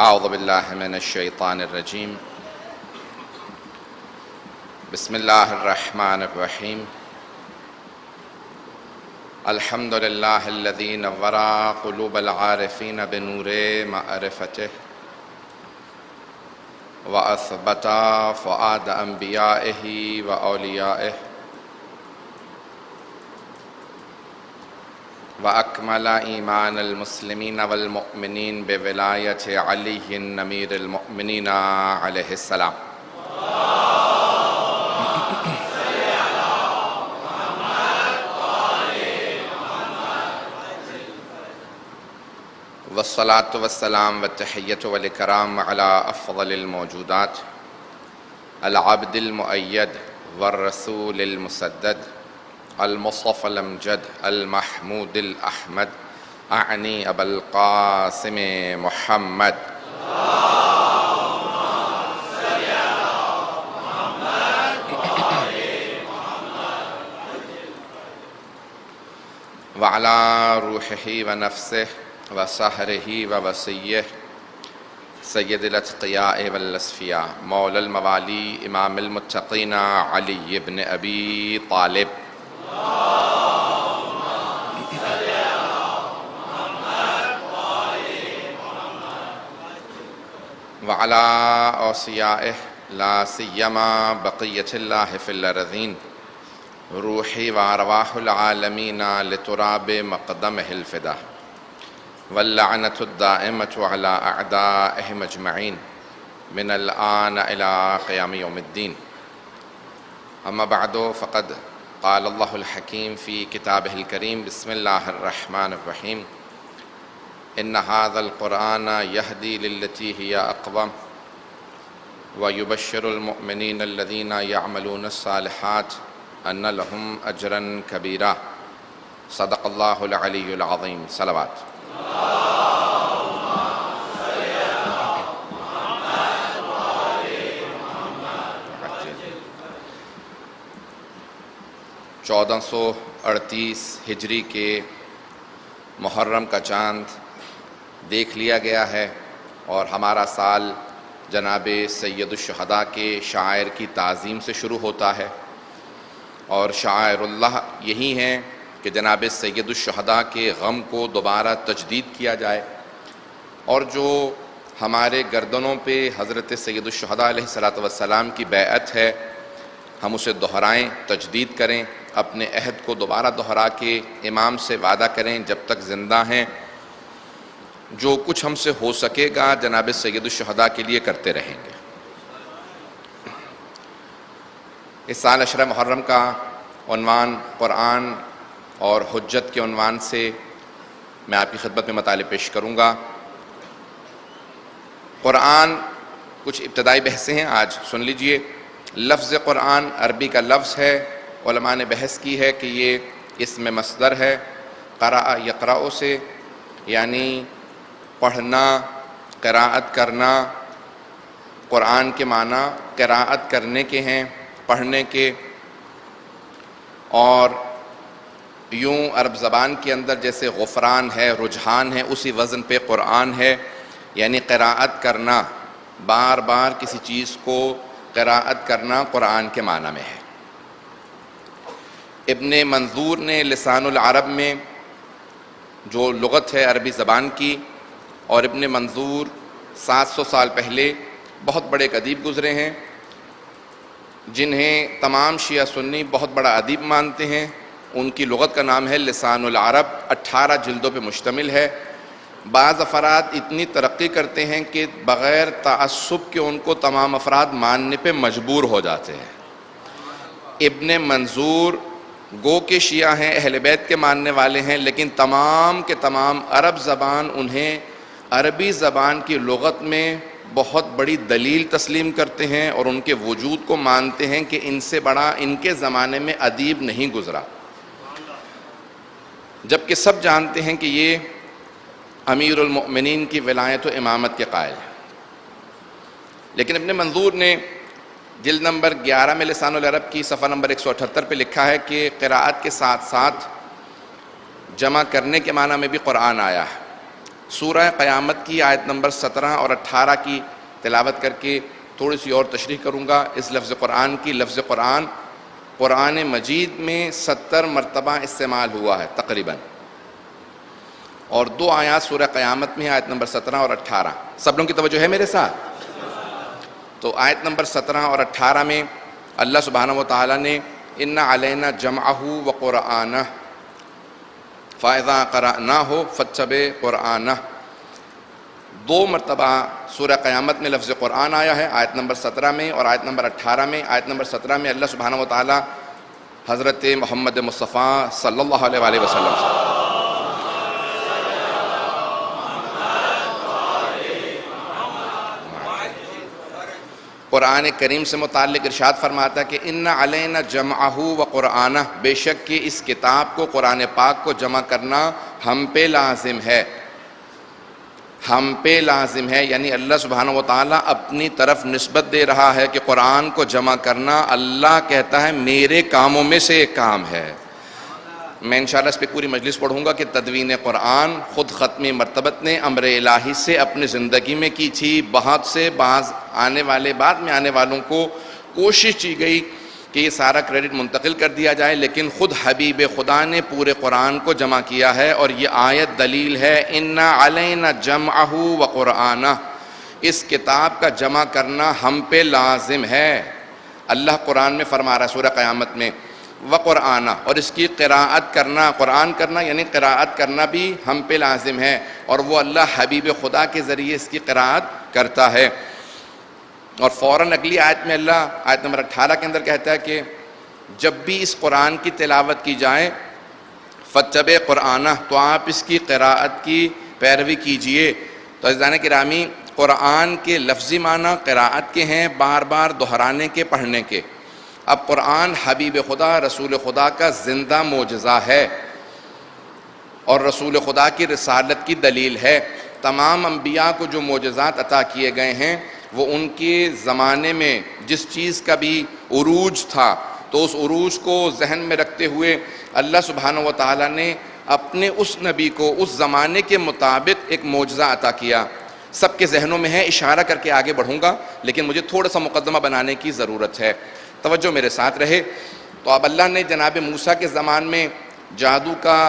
اعوذ باللہ من الشیطان الرجیم بسم اللہ الرحمن الرحیم الحمد للہ الذی نور قلوب العارفین بنور معرفتہ واثبت فؤاد انبیائہ واولیائہ وأكمل إيمان المسلمين والمؤمنين بولاية علي أمير المؤمنين عليه السلام. والصلاة والسلام والتحية والإكرام على أفضل الموجودات العبد المؤيد والرسول المسدد المصطفى الأمجد المحمود الأحمد أعني أبا القاسم محمد وعلى روحه ونفسه وسهره ووصيه سيد الأتقياء والأصفياء مولى الموالي إمام المتقين علي بن أبي طالب وعلى أوصيائه لا سيما بقية الله في الأرضين روحي وأرواح العالمين لتراب مقدمه الفدا واللعنة الدائمة على أعدائهم أجمعين من الآن إلى قيام يوم الدين. أما بعد فقد قال الله الحكيم في كتابه الكريم بسم الله الرحمن الرحيم إن هذا القرآن يهدي للتي هي أقوم ويبشر المؤمنين الذين يعملون الصالحات أن لهم أجرا كبيرا. صدق الله العلي العظيم. صلوات. چودہ سو 38 ہجری کے محرم کا چاند دیکھ لیا گیا ہے اور ہمارا سال جناب سید الشہداء کے شاعر کی تعظیم سے شروع ہوتا ہے، اور شاعر اللہ یہی ہیں کہ جناب سید الشہداء کے غم کو دوبارہ تجدید کیا جائے، اور جو ہمارے گردنوں پہ حضرت سید الشہداء علیہ السلام کی بیعت ہے ہم اسے دہرائیں، تجدید کریں، اپنے عہد کو دوبارہ دہرا کے امام سے وعدہ کریں جب تک زندہ ہیں جو کچھ ہم سے ہو سکے گا جناب سید الشہداء کے لیے کرتے رہیں گے. اس سال عشرہ محرم کا عنوان قرآن اور حجت کے عنوان سے میں آپ کی خدمت میں مطالب پیش کروں گا. قرآن کچھ ابتدائی بحثیں ہیں، آج سن لیجئے. لفظ قرآن عربی کا لفظ ہے، علماء نے بحث کی ہے کہ یہ اسم مصدر ہے قرأ یقرأ سے، یعنی پڑھنا، قراءت کرنا. قرآن کے معنی قراءت کرنے کے ہیں، پڑھنے کے، اور یوں عرب زبان کے اندر جیسے غفران ہے، رجحان ہے، اسی وزن پہ قرآن ہے، یعنی قراءت کرنا، بار بار کسی چیز کو قراءت کرنا قرآن کے معنی میں ہے. ابن منظور نے لسان العرب میں جو لغت ہے عربی زبان کی، اور ابن منظور 700 سال پہلے بہت بڑے ایک ادیب گزرے ہیں جنہیں تمام شیعہ سنی بہت بڑا ادیب مانتے ہیں. ان کی لغت کا نام ہے لسان العرب، 18 جلدوں پہ مشتمل ہے. بعض افراد اتنی ترقی کرتے ہیں کہ بغیر تعصب کے ان کو تمام افراد ماننے پہ مجبور ہو جاتے ہیں. ابن منظور گو کے شیعہ ہیں، اہل بیت کے ماننے والے ہیں، لیکن تمام کے تمام عرب زبان انہیں عربی زبان کی لغت میں بہت بڑی دلیل تسلیم کرتے ہیں اور ان کے وجود کو مانتے ہیں کہ ان سے بڑا ان کے زمانے میں ادیب نہیں گزرا، جبکہ سب جانتے ہیں کہ یہ امیر المؤمنین کی ولایت و امامت کے قائل ہیں. لیکن ابن منظور نے جلد نمبر 11 میں لسان العرب کی صفحہ نمبر 178 پہ لکھا ہے کہ قراءت کے ساتھ ساتھ جمع کرنے کے معنی میں بھی قرآن آیا ہے. سورہ قیامت کی آیت نمبر 17 اور 18 کی تلاوت کر کے تھوڑی سی اور تشریح کروں گا۔ اس لفظ قرآن کی، لفظ قرآن قرآن مجید میں 70 مرتبہ استعمال ہوا ہے تقریباً، اور 2 آیات سورہ قیامت میں آیت نمبر 17 اور 18۔ سب لوگوں کی توجہ ہے میرے ساتھ؟ تو آیت نمبر 17 اور 18 میں اللہ سبحانہ و تعالیٰ نے اِنَّ عَلَيْنَا جَمْعَهُ وَقُرْآنَهُ فَإِذَا قَرَأْنَاهُ فَاتَّبِعْ قُرْآنَهُ، 2 مرتبہ سورہ قیامت میں لفظ قرآن آیا ہے، آیت نمبر 17 میں اور آیت نمبر 18 میں۔ آیت نمبر 17 میں اللہ سبحانہ و تعالیٰ حضرت محمد مصطفیٰ صلی اللہ علیہ وآلہ وسلم سے قرآن کریم سے متعلق ارشاد فرماتا ہے کہ اِنَّ عَلَيْنَا جَمْعَهُ وَقُرْآنَهُ، بے شک کہ اس کتاب کو، قرآن پاک کو جمع کرنا ہم پہ لازم ہے، ہم پہ لازم ہے۔ یعنی اللہ سبحانہ و تعالیٰ اپنی طرف نسبت دے رہا ہے کہ قرآن کو جمع کرنا اللہ کہتا ہے میرے کاموں میں سے ایک کام ہے۔ میں انشاءاللہ اس پہ پوری مجلس پڑھوں گا کہ تدوین قرآن خود ختم مرتبت نے امر الہی سے اپنی زندگی میں کی تھی۔ بہت سے بعد میں آنے والوں کو کوشش کی گئی کہ یہ سارا کریڈٹ منتقل کر دیا جائے، لیکن خود حبیب خدا نے پورے قرآن کو جمع کیا ہے، اور یہ آیت دلیل ہے اِنَّ عَلَيْنَا جَمْعَهُ وَقُرْآنَهُ، اس کتاب کا جمع کرنا ہم پہ لازم ہے۔ اللہ قرآن میں فرما رہا ہے سورہ قیامت میں وقرآنہ، اور اس کی قراءت کرنا، قرآن کرنا یعنی قراءت کرنا بھی ہم پہ لازم ہے، اور وہ اللہ حبیب خدا کے ذریعے اس کی قراءت کرتا ہے۔ اور فوراً اگلی آیت میں اللہ آیت نمبر 18 کے اندر کہتا ہے کہ جب بھی اس قرآن کی تلاوت کی جائے فَاتَّبِعْ قُرْآنَهُ، تو آپ اس کی قراءت کی پیروی کیجئے۔ تو عزیزان گرامی، قرآن کے لفظی معنی قراءت کے ہیں، بار بار دہرانے کے، پڑھنے کے۔ اب قرآن حبیب خدا، رسول خدا کا زندہ معجزہ ہے اور رسول خدا کی رسالت کی دلیل ہے۔ تمام انبیاء کو جو معجزات عطا کیے گئے ہیں وہ ان کے زمانے میں جس چیز کا بھی عروج تھا، تو اس عروج کو ذہن میں رکھتے ہوئے اللہ سبحانہ و تعالیٰ نے اپنے اس نبی کو اس زمانے کے مطابق ایک معجزہ عطا کیا۔ سب کے ذہنوں میں ہے، اشارہ کر کے آگے بڑھوں گا، لیکن مجھے تھوڑا سا مقدمہ بنانے کی ضرورت ہے، توجہ میرے ساتھ رہے۔ تو اب اللہ نے جناب موسیٰ کے زمان میں جادو کا،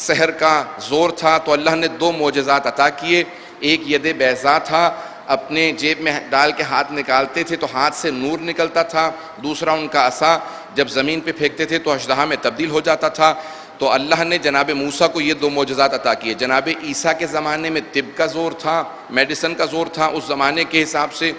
سحر کا زور تھا، تو اللہ نے 2 معجزات عطا کیے۔ ایک ید بیضاء تھا، اپنے جیب میں ڈال کے ہاتھ نکالتے تھے تو ہاتھ سے نور نکلتا تھا۔ دوسرا ان کا عصا، جب زمین پہ پھینکتے تھے تو اژدہا میں تبدیل ہو جاتا تھا۔ تو اللہ نے جناب موسیٰ کو یہ 2 معجزات عطا کیے۔ جناب عیسیٰ کے زمانے میں طب کا زور تھا، میڈیسن کا زور تھا، اس زمانے کے حساب سے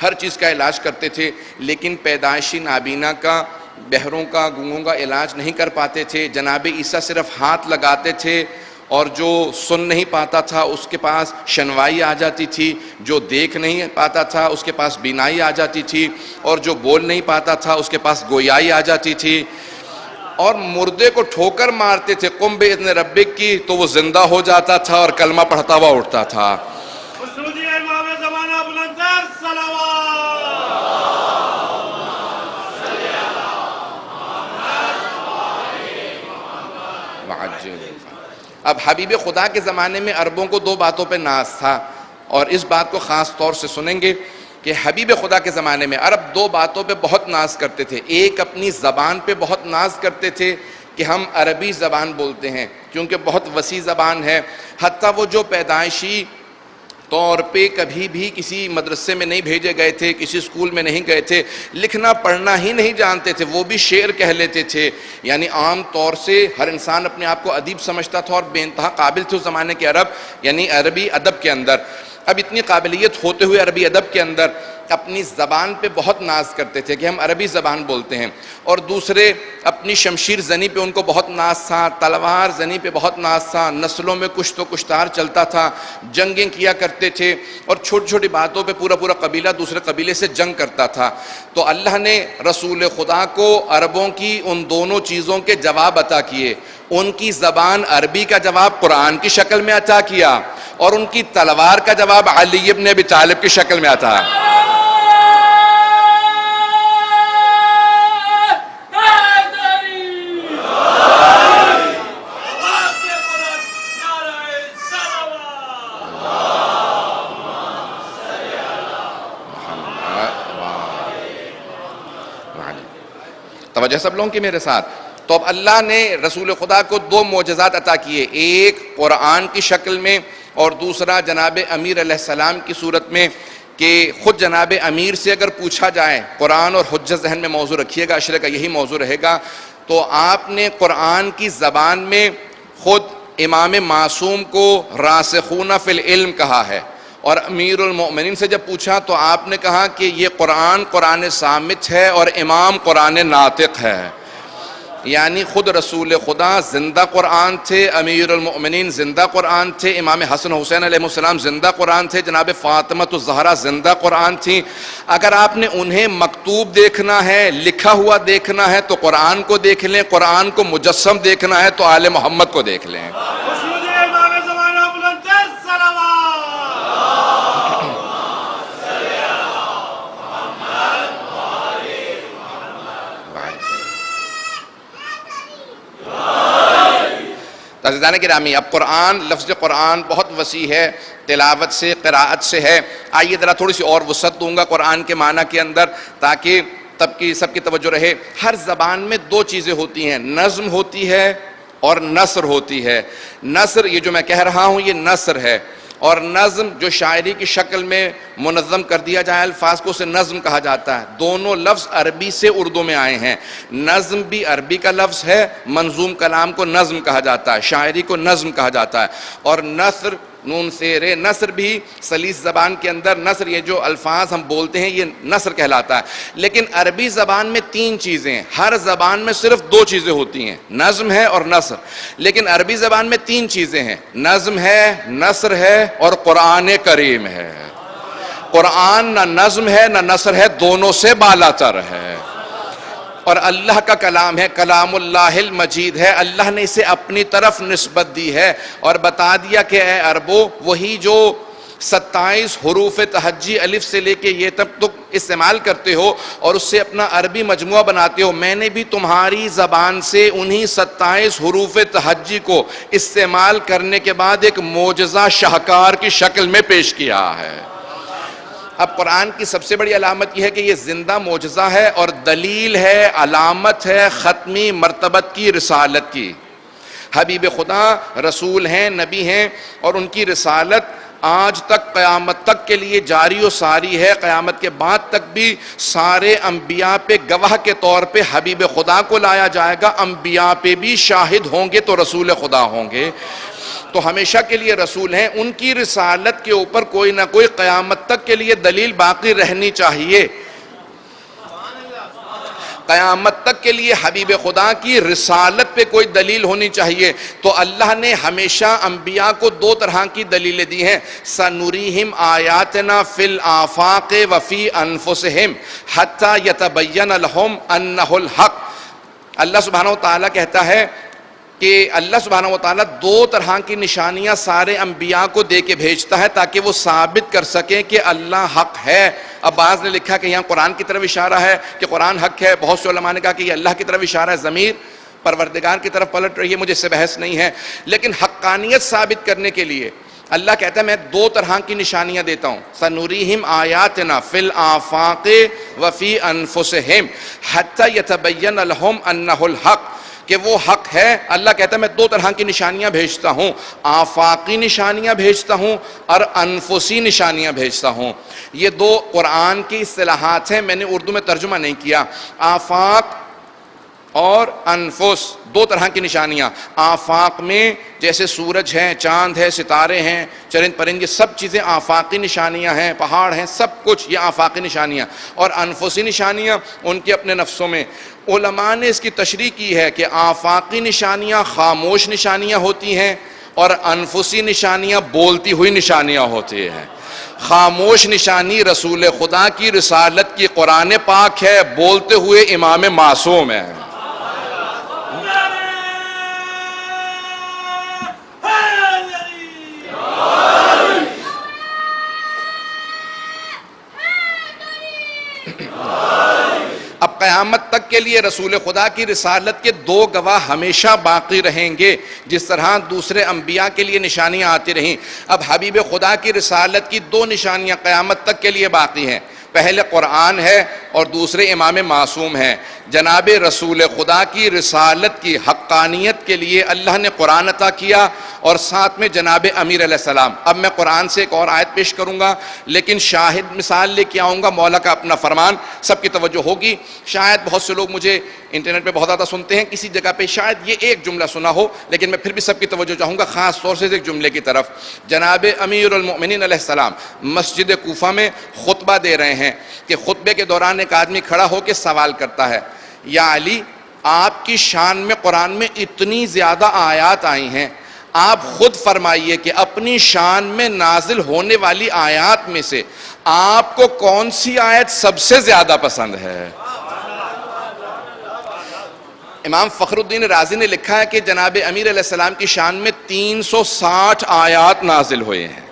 ہر چیز کا علاج کرتے تھے، لیکن پیدائشی نابینا کا، بہروں کا، گونگوں کا علاج نہیں کر پاتے تھے۔ جناب عیسیٰ صرف ہاتھ لگاتے تھے، اور جو سن نہیں پاتا تھا اس کے پاس شنوائی آ جاتی تھی، جو دیکھ نہیں پاتا تھا اس کے پاس بینائی آ جاتی تھی، اور جو بول نہیں پاتا تھا اس کے پاس گویائی آ جاتی تھی، اور مردے کو ٹھوکر مارتے تھے قم بإذن ربک کی تو وہ زندہ ہو جاتا تھا اور کلمہ پڑھتا ہوا اٹھتا تھا۔ اب حبیب خدا کے زمانے میں عربوں کو 2 باتوں پہ ناز تھا، اور اس بات کو خاص طور سے سنیں گے کہ حبیب خدا کے زمانے میں عرب 2 باتوں پہ بہت ناز کرتے تھے۔ ایک اپنی زبان پہ بہت ناز کرتے تھے کہ ہم عربی زبان بولتے ہیں، کیونکہ بہت وسیع زبان ہے۔ حتیٰ وہ جو پیدائشی طور پہ کبھی بھی کسی مدرسے میں نہیں بھیجے گئے تھے، کسی اسکول میں نہیں گئے تھے، لکھنا پڑھنا ہی نہیں جانتے تھے، وہ بھی شعر کہہ لیتے تھے۔ یعنی عام طور سے ہر انسان اپنے آپ کو ادیب سمجھتا تھا، اور بے انتہا قابل تھے اس زمانے کے عرب، یعنی عربی ادب کے اندر۔ اب اتنی قابلیت ہوتے ہوئے عربی ادب کے اندر اپنی زبان پہ بہت ناز کرتے تھے کہ ہم عربی زبان بولتے ہیں، اور دوسرے اپنی شمشیر زنی پہ ان کو بہت ناز تھا، تلوار زنی پہ بہت ناز تھا، نسلوں میں کشت و کشتار چلتا تھا، جنگیں کیا کرتے تھے، اور چھوٹی چھوٹی باتوں پہ پورا قبیلہ دوسرے قبیلے سے جنگ کرتا تھا۔ تو اللہ نے رسول خدا کو عربوں کی ان دونوں چیزوں کے جواب عطا کیے۔ ان کی زبان عربی کا جواب قرآن کی شکل میں عطا کیا، اور ان کی تلوار کا جواب علی ابن ابی طالب کی شکل میں عطا۔ توجہ سب لوگوں کی میرے ساتھ. تو اب اللہ نے رسول خدا کو دو معجزات عطا کیے، ایک قرآن کی شکل میں اور دوسرا جناب امیر علیہ السلام کی صورت میں، کہ خود جناب امیر سے اگر پوچھا جائے، قرآن اور حجت ذہن میں موضوع رکھیے گا، عشرے کا یہی موضوع رہے گا، تو آپ نے قرآن کی زبان میں خود امام معصوم کو راسخون فی العلم کہا ہے، اور امیر المؤمنین سے جب پوچھا تو آپ نے کہا کہ یہ قرآن صامت ہے اور امام قرآن ناطق ہے. یعنی خود رسول خدا زندہ قرآن تھے، امیر المؤمنین زندہ قرآن تھے، امام حسن حسین علیہ السلام زندہ قرآن تھے، جناب فاطمہ الزہرا زندہ قرآن تھیں. اگر آپ نے انہیں مکتوب دیکھنا ہے، لکھا ہوا دیکھنا ہے تو قرآن کو دیکھ لیں، قرآن کو مجسم دیکھنا ہے تو آل محمد کو دیکھ لیں. عزیزان گرامی، اب قرآن، لفظ قرآن بہت وسیع ہے، تلاوت سے، قراءت سے ہے. آئیے ذرا تھوڑی سی اور وسعت دوں گا قرآن کے معنی کے اندر تاکہ سب کی توجہ رہے. ہر زبان میں دو چیزیں ہوتی ہیں، نظم ہوتی ہے اور نثر ہوتی ہے. نثر، یہ جو میں کہہ رہا ہوں یہ نثر ہے، اور نظم جو شاعری کی شکل میں منظم کر دیا جائے الفاظ کو، اسے نظم کہا جاتا ہے. دونوں لفظ عربی سے اردو میں آئے ہیں. نظم بھی عربی کا لفظ ہے، منظوم کلام کو نظم کہا جاتا ہے، شاعری کو نظم کہا جاتا ہے. اور نثر، نون سے رے، نثر بھی سلیس زبان کے اندر نثر، یہ جو الفاظ ہم بولتے ہیں یہ نثر کہلاتا ہے. لیکن عربی زبان میں تین چیزیں ہیں، ہر زبان میں صرف دو چیزیں ہوتی ہیں، نظم ہے اور نثر. لیکن عربی زبان میں تین چیزیں ہیں، نظم ہے، نثر ہے اور قرآن کریم ہے. قرآن نہ نظم ہے نہ نثر ہے، دونوں سے بالا تر ہے، اور اللہ کا کلام ہے، کلام اللہ المجید ہے. اللہ نے اسے اپنی طرف نسبت دی ہے اور بتا دیا کہ اے عربو، وہی جو 27 حروف تہجی الف سے لے کے یہ تک تک استعمال کرتے ہو اور اس سے اپنا عربی مجموعہ بناتے ہو، میں نے بھی تمہاری زبان سے انہی 27 حروف تہجی کو استعمال کرنے کے بعد ایک معجزہ شاہکار کی شکل میں پیش کیا ہے. اب قرآن کی سب سے بڑی علامت یہ ہے کہ یہ زندہ معجزہ ہے اور دلیل ہے، علامت ہے ختمی مرتبت کی، رسالت کی. حبیب خدا رسول ہیں، نبی ہیں، اور ان کی رسالت آج تک قیامت تک کے لیے جاری و ساری ہے. قیامت کے بعد تک بھی سارے انبیاء پہ گواہ کے طور پہ حبیب خدا کو لایا جائے گا. انبیاء پہ بھی شاہد ہوں گے تو رسول خدا ہوں گے، تو ہمیشہ کے لیے رسول ہیں. ان کی رسالت کے اوپر کوئی نہ کوئی قیامت تک کے لیے دلیل باقی رہنی چاہیے. قیامت تک کے لیے حبیب خدا کی رسالت پہ کوئی دلیل ہونی چاہیے. تو اللہ نے ہمیشہ انبیاء کو دو طرح کی دلیلیں دی ہیں. سنریہم آیاتنا فی الآفاق وفی انفسہم حتی یتبین لہم انہ الحق. اللہ سبحانہ وتعالیٰ کہتا ہے کہ اللہ سبحانہ وتعالیٰ دو طرح کی نشانیاں سارے انبیاء کو دے کے بھیجتا ہے تاکہ وہ ثابت کر سکیں کہ اللہ حق ہے. اب بعض نے لکھا کہ یہاں قرآن کی طرف اشارہ ہے کہ قرآن حق ہے، بہت سے علماء نے کہا کہ یہ اللہ کی طرف اشارہ ہے، ضمیر پروردگار کی طرف پلٹ رہی ہے، مجھے اس سے بحث نہیں ہے. لیکن حقانیت ثابت کرنے کے لیے اللہ کہتا ہے میں دو طرح کی نشانیاں دیتا ہوں. سنریہم آیاتنا فی الآفاق وفی انفسہم حتی یتبین لہم انہ الحق، کہ وہ حق ہے. اللہ کہتا ہے میں دو طرح کی نشانیاں بھیجتا ہوں، آفاقی نشانیاں بھیجتا ہوں اور انفسی نشانیاں بھیجتا ہوں. یہ دو قرآن کی اصطلاحات ہیں، میں نے اردو میں ترجمہ نہیں کیا. آفاق اور انفس، دو طرح کی نشانیاں. آفاق میں جیسے سورج ہیں، چاند ہے، ستارے ہیں، چرند پرند، یہ سب چیزیں آفاقی نشانیاں ہیں، پہاڑ ہیں، سب کچھ یہ آفاقی نشانیاں. اور انفسی نشانیاں ان کے اپنے نفسوں میں. علماء نے اس کی تشریح کی ہے کہ آفاقی نشانیاں خاموش نشانیاں ہوتی ہیں اور انفسی نشانیاں بولتی ہوئی نشانیاں ہوتی ہیں. خاموش نشانی رسول خدا کی رسالت کی قرآن پاک ہے، بولتے ہوئے امام معصوم ہے. اب قیامت تک کے لیے رسول خدا کی رسالت کے دو گواہ ہمیشہ باقی رہیں گے، جس طرح دوسرے انبیاء کے لیے نشانیاں آتی رہیں. اب حبیب خدا کی رسالت کی دو نشانیاں قیامت تک کے لیے باقی ہیں. پہلے قرآن ہے اور دوسرے امام معصوم ہیں۔ جناب رسول خدا کی رسالت کی حقانیت کے لیے اللہ نے قرآن عطا کیا اور ساتھ میں جناب امیر علیہ السلام۔ اب میں قرآن سے ایک اور آیت پیش کروں گا، لیکن شاہد مثال لے کے آؤں گا، مولا کا اپنا فرمان، سب کی توجہ ہوگی۔ شاید بہت سے لوگ مجھے انٹرنیٹ پہ بہت زیادہ سنتے ہیں، کسی جگہ پہ شاید یہ ایک جملہ سنا ہو، لیکن میں پھر بھی سب کی توجہ چاہوں گا خاص طور سے ایک جملے کی طرف۔ جناب امیر المؤمنین علیہ السلام مسجد کوفہ میں خطبہ دے رہے ہیں کہ خطبے کے دوران ایک آدمی کھڑا ہو کے سوال کرتا ہے، یا علی، آپ کی شان میں قرآن میں اتنی زیادہ آیات آئی ہیں، آپ خود فرمائیے کہ اپنی شان میں نازل ہونے والی آیات میں سے آپ کو کون سی آیت سب سے زیادہ پسند ہے؟ امام فخر الدین رازی نے لکھا ہے کہ جناب امیر علیہ السلام کی شان میں 360 آیات نازل ہوئے ہیں۔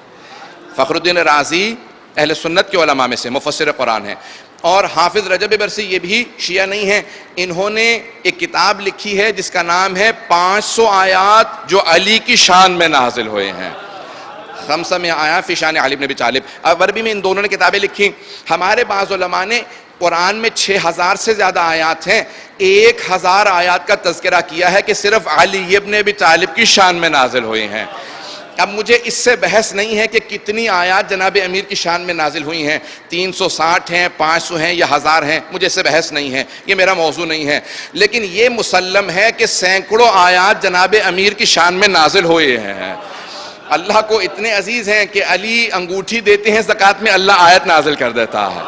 فخر الدین رازی اہل سنت کے علماء میں سے مفسر قرآن ہیں، اور حافظ رجب برسی یہ بھی شیعہ نہیں ہیں، انہوں نے ایک کتاب لکھی ہے جس کا نام ہے 500 آیات جو علی کی شان میں نازل ہوئے ہیں، 500 آیات فی شان علی بن ابی طالب۔ عربی میں ان دونوں نے کتابیں لکھی۔ ہمارے بعض علماء نے قرآن میں 6000 سے زیادہ آیات ہیں، 1000 آیات کا تذکرہ کیا ہے کہ صرف علی ابن ابی طالب کی شان میں نازل ہوئے ہیں۔ اب مجھے اس سے بحث نہیں ہے کہ کتنی آیات جناب امیر کی شان میں نازل ہوئی ہیں، 360 ہیں، 500 ہیں یا 1000 ہیں، مجھے اس سے بحث نہیں ہے، یہ میرا موضوع نہیں ہے، لیکن یہ مسلم ہے کہ سینکڑوں آیات جناب امیر کی شان میں نازل ہوئے ہیں۔ اللہ کو اتنے عزیز ہیں کہ علی انگوٹھی دیتے ہیں زکوٰۃ میں، اللہ آیت نازل کر دیتا ہے،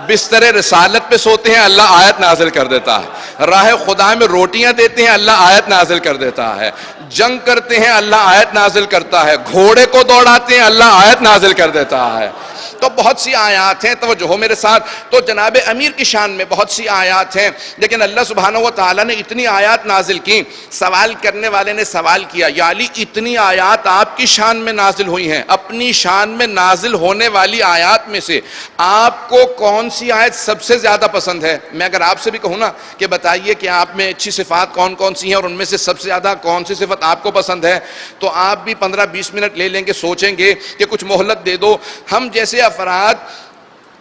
بستر رسالت پہ سوتے ہیں، اللہ آیت نازل کر دیتا ہے، راہ خدا میں روٹیاں دیتے ہیں، اللہ آیت نازل کر دیتا ہے، جنگ کرتے ہیں، اللہ آیت نازل کرتا ہے، گھوڑے کو دوڑاتے ہیں، اللہ آیت نازل کر دیتا ہے۔ تو بہت سی آیات ہیں، توجہ ہو میرے ساتھ، تو جناب امیر کی شان میں بہت سی آیات ہیں، لیکن اللہ سبحانہ و تعالیٰ نے اتنی آیات نازل کی۔ سوال کرنے والے نے سوال کیا، یا علی، اتنی آیات آپ کی شان میں نازل ہوئی ہیں، اپنی شان میں نازل ہونے والی آیات میں سے آپ کو کون سی آیت سب سے زیادہ پسند ہے؟ میں اگر آپ سے بھی کہوں نا کہ بتائیے کہ آپ میں اچھی صفات کون کون سی ہیں اور ان میں سے سب سے زیادہ کون سی صفت آپ کو پسند ہے، تو آپ بھی 15-20 منٹ لے لیں گے، سوچیں گے کہ کچھ مہلت دے دو۔ ہم جیسے افراد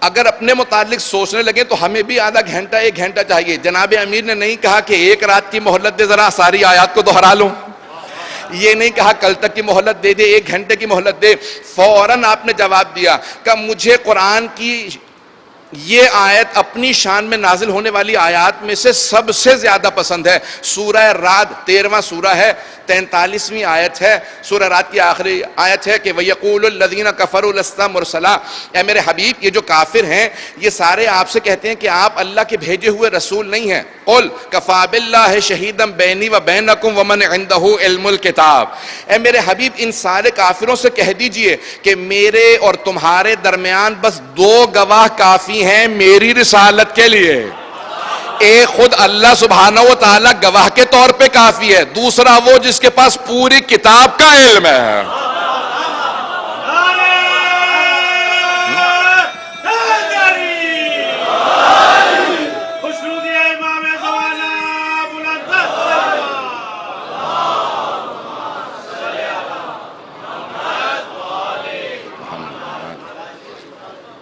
اگر اپنے متعلق سوچنے لگیں تو ہمیں بھی آدھا گھنٹہ 1 گھنٹہ چاہیے۔ جناب امیر نے نہیں کہا کہ 1 رات کی مہلت دے، ذرا ساری آیات کو دہرا لوں، یہ نہیں کہا کل تک کی مہلت دے دے، 1 گھنٹے کی مہلت دے، فوراً آپ نے جواب دیا کہ مجھے قرآن کی یہ آیت اپنی شان میں نازل ہونے والی آیات میں سے سب سے زیادہ پسند ہے۔ سورہ رعد 13واں سورہ ہے، 43ویں آیت ہے، سورہ رعد کی آخری آیت ہے کہ وَيَقُولُ الَّذِينَ كَفَرُوا لَسْتَ مُرْسَلًا، اے میرے حبیب، یہ جو کافر ہیں یہ سارے آپ سے کہتے ہیں کہ آپ اللہ کے بھیجے ہوئے رسول نہیں ہیں۔ قُلْ كَفَىٰ بِاللَّهِ شَهِيدًا بَيْنِي وَبَيْنَكُمْ وَمَنْ عِندَهُ عِلْمُ الْكِتَابِ، اے میرے حبیب ان سارے کافروں سے کہہ دیجئے کہ میرے اور تمہارے درمیان بس 2 گواہ کافی ہیں میری رسالت کے لیے۔ ایک خود اللہ سبحانہ و تعالیٰ گواہ کے طور پہ کافی ہے، دوسرا وہ جس کے پاس پوری کتاب کا علم ہے۔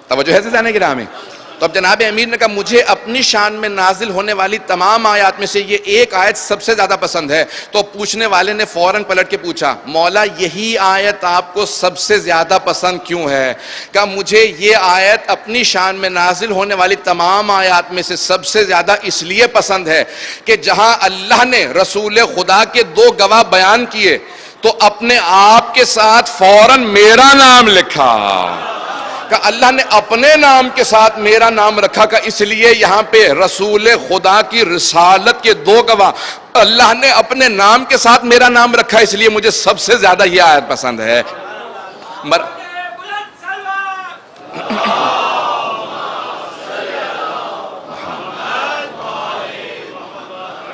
توجہ ہے جانے کی راہ میں؟ تو اب جناب امیر نے کہا مجھے اپنی شان میں نازل ہونے والی تمام آیات میں سے یہ ایک آیت سب سے زیادہ پسند ہے۔ تو پوچھنے والے نے فوراً پلٹ کے پوچھا، مولا یہی آیت آپ کو سب سے زیادہ پسند کیوں ہے؟ کہا مجھے یہ آیت اپنی شان میں نازل ہونے والی تمام آیات میں سے سب سے زیادہ اس لیے پسند ہے کہ جہاں اللہ نے رسول خدا کے 2 گواہ بیان کیے تو اپنے آپ کے ساتھ فوراً میرا نام لکھا، کہ اللہ نے اپنے نام کے ساتھ میرا نام رکھا، کہ اس لیے یہاں پہ رسول خدا کی رسالت کے 2 گواہ اللہ نے اپنے نام کے ساتھ میرا نام رکھا، اس لیے مجھے سب سے زیادہ یہ آیت پسند ہے۔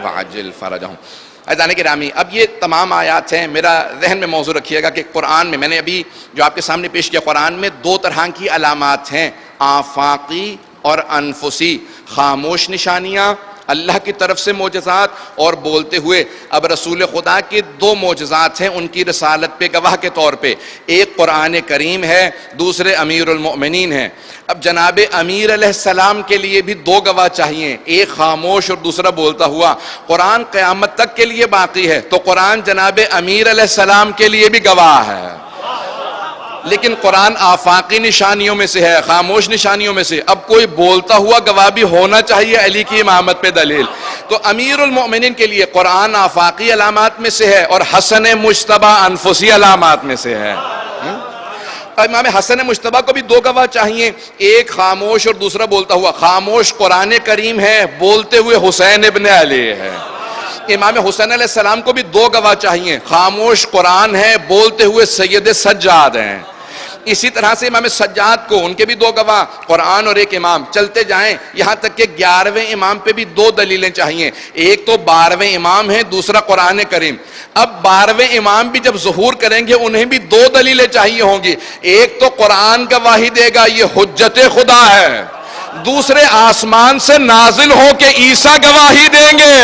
وعجل فرجہم۔ عزیزان گرامی، اب یہ تمام آیات ہیں، میرا ذہن میں موضوع رکھیے گا کہ قرآن میں نے ابھی جو آپ کے سامنے پیش کیا، قرآن میں 2 طرح کی علامات ہیں، آفاقی اور انفسی، خاموش نشانیاں اللہ کی طرف سے معجزات اور بولتے ہوئے اب رسول خدا کے دو معجزات ہیں ان کی رسالت پہ گواہ کے طور پہ، ایک قرآن کریم ہے، دوسرے امیر المؤمنین ہیں۔ اب جناب امیر علیہ السلام کے لیے بھی دو گواہ چاہیے، ایک خاموش اور دوسرا بولتا ہوا۔ قرآن قیامت تک کے لیے باقی ہے تو قرآن جناب امیر علیہ السلام کے لیے بھی گواہ ہے، لیکن قرآن آفاقی نشانیوں میں سے ہے، خاموش نشانیوں میں سے۔ اب کوئی بولتا ہوا گواہ بھی ہونا چاہیے علی کی امامت پہ دلیل۔ تو امیر المؤمنین کے لیے قرآن آفاقی علامات میں سے ہے اور حسن مجتبی انفسی علامات میں سے ہے۔ امام حسن مجتبی کو بھی دو گواہ چاہیے، ایک خاموش اور دوسرا بولتا ہوا۔ خاموش قرآن کریم ہے، بولتے ہوئے حسین ابن علی ہے۔ امام حسین علیہ السلام کو بھی دو گواہ چاہیے، خاموش قرآن ہے، بولتے ہوئے سید سجاد ہیں۔ اسی طرح سے امام سجاد کو ان کے بھی دو گواہ، قرآن اور ایک امام۔ چلتے جائیں یہاں تک کہ 11ویں امام پہ بھی دو دلیلیں چاہیے، ایک تو 12ویں امام ہے، دوسرا قرآن کریم۔ اب 12ویں امام بھی جب ظہور کریں گے انہیں بھی دو دلیلیں چاہیے ہوں گی، ایک تو قرآن گواہی دے گا یہ حجت خدا ہے، دوسرے آسمان سے نازل ہو کے عیسیٰ گواہی دیں گے۔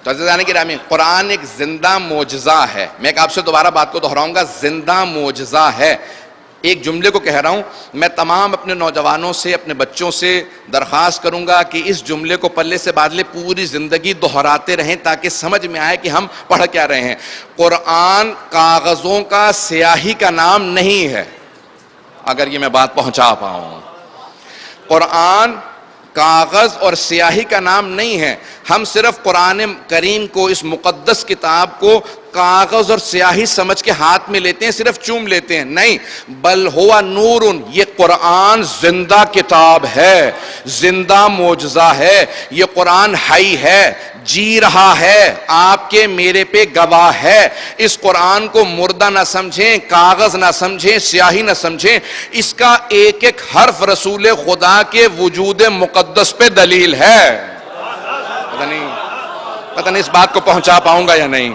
تو عزیزان گرامی، قرآن ایک زندہ معجزہ ہے۔ میں ایک آپ سے دوبارہ بات کو دہراؤں گا، زندہ معجزہ ہے۔ ایک جملے کو کہہ رہا ہوں، میں تمام اپنے نوجوانوں سے، اپنے بچوں سے درخواست کروں گا کہ اس جملے کو پلے سے بادلے پوری زندگی دہراتے رہیں تاکہ سمجھ میں آئے کہ ہم پڑھ کیا رہے ہیں۔ قرآن کاغذوں کا سیاہی کا نام نہیں ہے، اگر یہ میں بات پہنچا پاؤں۔ قرآن کاغذ اور سیاہی کا نام نہیں ہے۔ ہم صرف قرآن کریم کو، اس مقدس کتاب کو کاغذ اور سیاہی سمجھ کے ہاتھ میں لیتے ہیں، صرف چوم لیتے ہیں، نہیں، بل ہوا نور، یہ قرآن زندہ کتاب ہے، زندہ معجزہ ہے۔ یہ قرآن حی ہے، جی رہا ہے، آپ کے میرے پہ گواہ ہے۔ اس قرآن کو مردہ نہ سمجھیں، کاغذ نہ سمجھیں، سیاہی نہ سمجھیں، اس کا ایک ایک حرف رسول خدا کے وجود مقدس پہ دلیل ہے۔ پتہ نہیں اس بات کو پہنچا پاؤں گا یا نہیں۔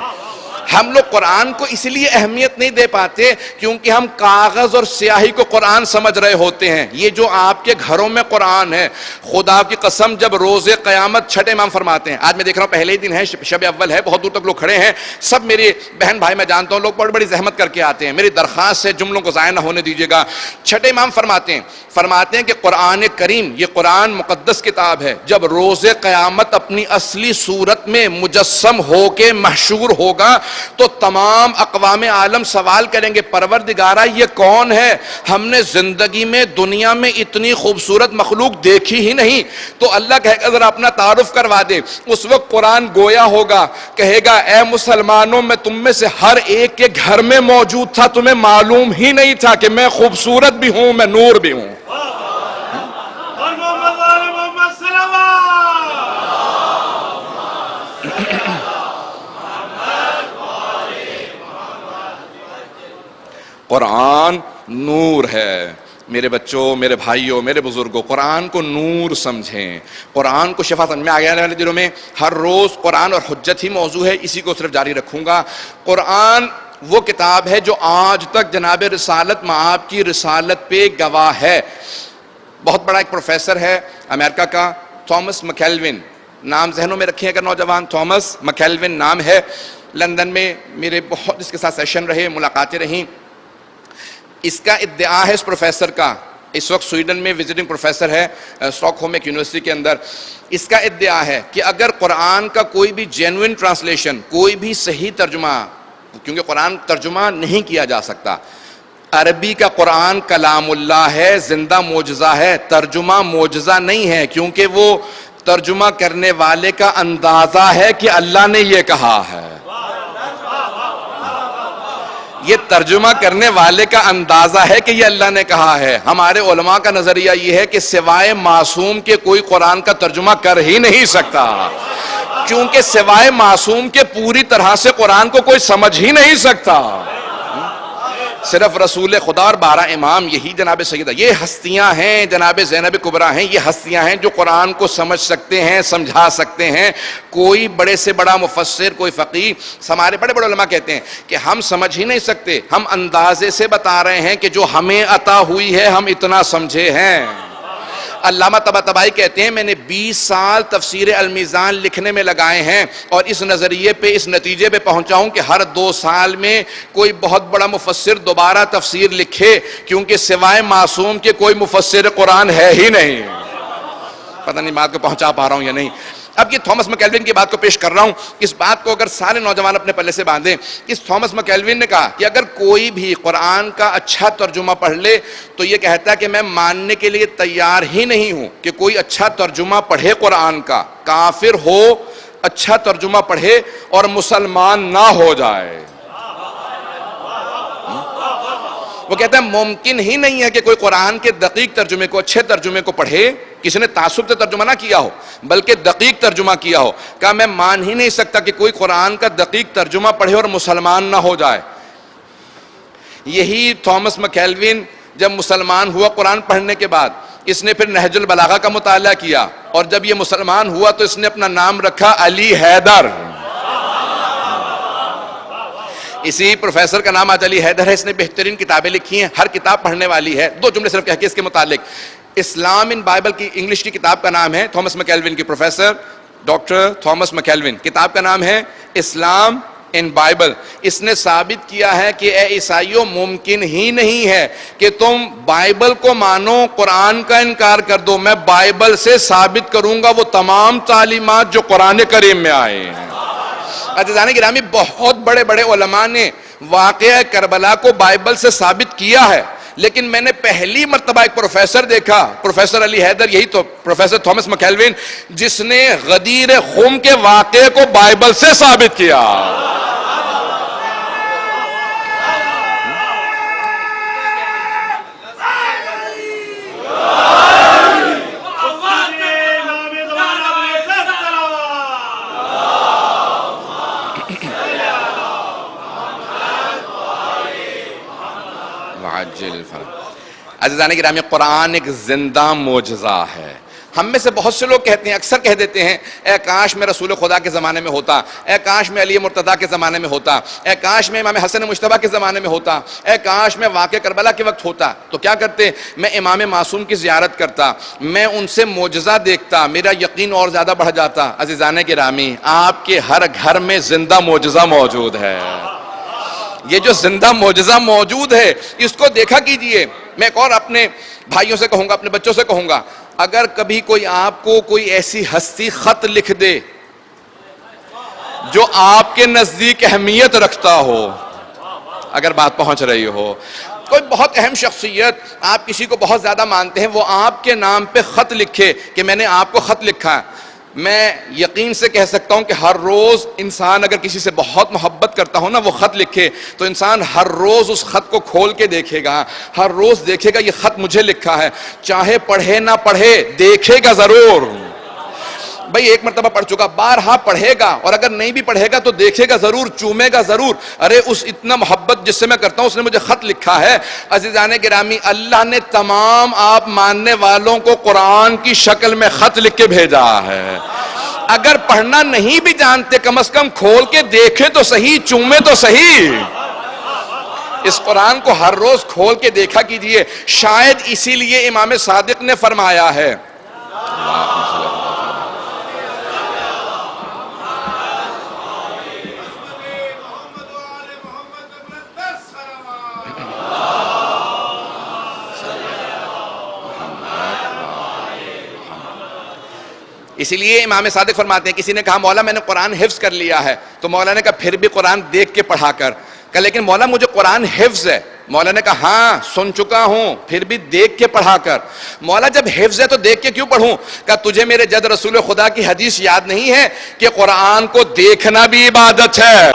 ہم لوگ قرآن کو اس لیے اہمیت نہیں دے پاتے کیونکہ ہم کاغذ اور سیاہی کو قرآن سمجھ رہے ہوتے ہیں۔ یہ جو آپ کے گھروں میں قرآن ہے، خدا کی قسم جب روز قیامت چھٹے امام فرماتے ہیں، آج میں دیکھ رہا ہوں پہلے ہی دن ہے، شب اول ہے، بہت دور تک لوگ کھڑے ہیں، سب میری بہن بھائی میں جانتا ہوں، لوگ بڑی بڑی زحمت کر کے آتے ہیں، میری درخواست ہے جملوں کو ضائع نہ ہونے دیجیے گا۔ چھٹے امام فرماتے ہیں کہ قرآن کریم، یہ قرآن مقدس کتاب ہے، جب روز قیامت اپنی اصلی صورت میں مجسم ہو کے محشور ہوگا تو تمام اقوام عالم سوال کریں گے، پروردگارہ یہ کون ہے؟ ہم نے زندگی میں دنیا میں اتنی خوبصورت مخلوق دیکھی ہی نہیں۔ تو اللہ کہے گا ذرا اپنا تعارف کروا دے۔ اس وقت قرآن گویا ہوگا، کہے گا اے مسلمانوں، میں تم میں سے ہر ایک کے گھر میں موجود تھا، تمہیں معلوم ہی نہیں تھا کہ میں خوبصورت بھی ہوں، میں نور بھی ہوں۔ قرآن نور ہے۔ میرے بچوں، میرے بھائیوں، میرے بزرگوں، قرآن کو نور سمجھیں، قرآن کو شفا سمجھیں۔ میں آگے آنے والے دنوں میں ہر روز قرآن اور حجت ہی موضوع ہے، اسی کو صرف جاری رکھوں گا۔ قرآن وہ کتاب ہے جو آج تک جناب رسالت مآب کی رسالت پہ گواہ ہے۔ بہت بڑا ایک پروفیسر ہے امریکہ کا، تھامس مکیلون، نام ذہنوں میں رکھیں اگر نوجوان، تھامس مکیلون نام ہے۔ لندن میں میرے بہت اس کے ساتھ سیشن رہے، ملاقاتیں رہیں۔ اس کا ادعا ہے اس پروفیسر کا، اس وقت سویڈن میں وزٹنگ پروفیسر ہے اسٹاک ہوم ایک یونیورسٹی کے اندر۔ اس کا ادعا ہے کہ اگر قرآن کا کوئی بھی جینوئن ٹرانسلیشن، کوئی بھی صحیح ترجمہ، کیونکہ قرآن ترجمہ نہیں کیا جا سکتا، عربی کا قرآن کلام اللہ ہے، زندہ معجزہ ہے، ترجمہ معجزہ نہیں ہے، کیونکہ وہ ترجمہ کرنے والے کا اندازہ ہے کہ اللہ نے یہ کہا ہے۔ یہ ترجمہ کرنے والے کا اندازہ ہے کہ یہ اللہ نے کہا ہے۔ ہمارے علماء کا نظریہ یہ ہے کہ سوائے معصوم کے کوئی قرآن کا ترجمہ کر ہی نہیں سکتا، کیونکہ سوائے معصوم کے پوری طرح سے قرآن کو کوئی سمجھ ہی نہیں سکتا۔ صرف رسول خدا اور 12 امام، یہی جناب سیدہ، یہ ہستیاں ہیں، جناب زینب کبریٰ ہیں، یہ ہستیاں ہیں جو قرآن کو سمجھ سکتے ہیں، سمجھا سکتے ہیں۔ کوئی بڑے سے بڑا مفسر، کوئی فقیہ، ہمارے بڑے بڑے علماء کہتے ہیں کہ ہم سمجھ ہی نہیں سکتے، ہم اندازے سے بتا رہے ہیں کہ جو ہمیں عطا ہوئی ہے ہم اتنا سمجھے ہیں۔ علامہ طباطبائی کہتے ہیں میں نے 20 سال تفسیر المیزان لکھنے میں لگائے ہیں اور اس نظریے پہ، اس نتیجے پہ پہنچا ہوں کہ ہر 2 سال میں کوئی بہت بڑا مفسر دوبارہ تفسیر لکھے، کیونکہ سوائے معصوم کے کوئی مفسر قرآن ہے ہی نہیں۔ پتہ نہیں بات کو پہنچا پا رہا ہوں یا نہیں۔ اب یہ تھامس مکیلوین کی بات کو پیش کر رہا ہوں، اس بات کو اگر سارے نوجوان اپنے پلے سے باندھیں، اس تھامس مکیلوین نے کہا کہ اگر کوئی بھی قرآن کا اچھا ترجمہ پڑھ لے تو یہ کہتا ہے کہ میں ماننے کے لیے تیار ہی نہیں ہوں کہ کوئی اچھا ترجمہ پڑھے قرآن کا، کافر ہو، اچھا ترجمہ پڑھے اور مسلمان نہ ہو جائے۔ وہ کہتا ہے ممکن ہی نہیں ہے کہ کوئی قرآن کے دقیق ترجمے کو، اچھے ترجمے کو پڑھے، کسی نے تعصب سے ترجمہ نہ کیا ہو بلکہ دقیق ترجمہ کیا ہو۔ کہا میں مان ہی نہیں سکتا کہ کوئی قرآن کا دقیق ترجمہ پڑھے اور مسلمان نہ ہو جائے۔ یہی تھامس مکیلوین جب مسلمان ہوا قرآن پڑھنے کے بعد، اس نے پھر نہج البلاغہ کا مطالعہ کیا اور جب یہ مسلمان ہوا تو اس نے اپنا نام رکھا علی حیدر۔ اسی پروفیسر کا نام آج علی حیدر ہے، اس نے بہترین کتابیں لکھی ہیں، ہر کتاب پڑھنے والی ہے۔ 2 جملے صرف کہہ کے اس کے متعلق، اسلام ان بائبل کی انگلش کی کتاب کا نام ہے، تھامس مکیلوین کی، پروفیسر ڈاکٹر تھامس مکیلوین، کتاب کا نام ہے اسلام ان بائبل۔ اس نے ثابت کیا ہے کہ اے عیسائیوں ممکن ہی نہیں ہے کہ تم بائبل کو مانو، قرآن کا انکار کر دو، میں بائبل سے ثابت کروں گا وہ تمام تعلیمات جو قرآن کریم میں آئے ہیں۔ عزیزان گرامی، بہت بڑے بڑے علماء نے واقعہ کربلا کو بائبل سے ثابت کیا ہے، لیکن میں نے پہلی مرتبہ ایک پروفیسر دیکھا، پروفیسر علی حیدر، یہی تو پروفیسر تھامس مکیلوین، جس نے غدیر خم کے واقعے کو بائبل سے ثابت کیا۔ عزیزان گرامی، قرآن ایک زندہ معجزہ ہے۔ ہم میں سے بہت سے لوگ کہتے ہیں، اکثر کہہ دیتے ہیں، اے کاش میں رسول خدا کے زمانے میں ہوتا، اے کاش میں علی مرتضیٰ کے زمانے میں ہوتا، اے کاش میں امام حسن مجتبیٰ کے زمانے میں ہوتا، اے کاش میں واقعہ کربلا کے وقت ہوتا۔ تو کیا کرتے؟ میں امام معصوم کی زیارت کرتا، میں ان سے معجزہ دیکھتا، میرا یقین اور زیادہ بڑھ جاتا۔ عزیزان گرامی، آپ کے ہر گھر میں زندہ معجزہ موجود ہے۔ یہ جو زندہ معجزہ موجود ہے اس کو دیکھا کیجئے۔ میں ایک اور اپنے بھائیوں سے کہوں گا، اپنے بچوں سے کہوں گا، اگر کبھی کوئی آپ کو کوئی ایسی ہستی خط لکھ دے جو آپ کے نزدیک اہمیت رکھتا ہو، اگر بات پہنچ رہی ہو، کوئی بہت اہم شخصیت، آپ کسی کو بہت زیادہ مانتے ہیں، وہ آپ کے نام پہ خط لکھے کہ میں نے آپ کو خط لکھا، میں یقین سے کہہ سکتا ہوں کہ ہر روز انسان اگر کسی سے بہت محبت کرتا ہو نا، وہ خط لکھے تو انسان ہر روز اس خط کو کھول کے دیکھے گا، ہر روز دیکھے گا یہ خط مجھے لکھا ہے، چاہے پڑھے نہ پڑھے دیکھے گا ضرور۔ بھئی ایک مرتبہ پڑھ چکا، بارہا پڑھے گا، اور اگر نہیں بھی پڑھے گا تو دیکھے گا ضرور، چومے گا ضرور، ارے اس اتنا محبت جس سے میں کرتا ہوں اس نے مجھے خط لکھا ہے۔ عزیزان گرامی، اللہ نے تمام آپ ماننے والوں کو قرآن کی شکل میں خط لکھ کے بھیجا ہے۔ اگر پڑھنا نہیں بھی جانتے کم از کم کھول کے دیکھے تو صحیح، چومے تو صحیح۔ اس قرآن کو ہر روز کھول کے دیکھا کیجئے۔ شاید اسی لیے امام صادق نے فرمایا ہے، اسی لیے امام صادق فرماتے ہیں، کسی نے کہا مولا میں نے قرآن حفظ کر لیا ہے، تو مولا نے کہا پھر بھی قرآن دیکھ کے پڑھا کر۔ کہا لیکن مولا مجھے قرآن حفظ ہے۔ مولا نے کہا ہاں سن چکا ہوں، پھر بھی دیکھ کے پڑھا کر۔ مولا جب حفظ ہے تو دیکھ کے کیوں پڑھوں؟ کہا تجھے میرے جد رسول خدا کی حدیث یاد نہیں ہے کہ قرآن کو دیکھنا بھی عبادت ہے،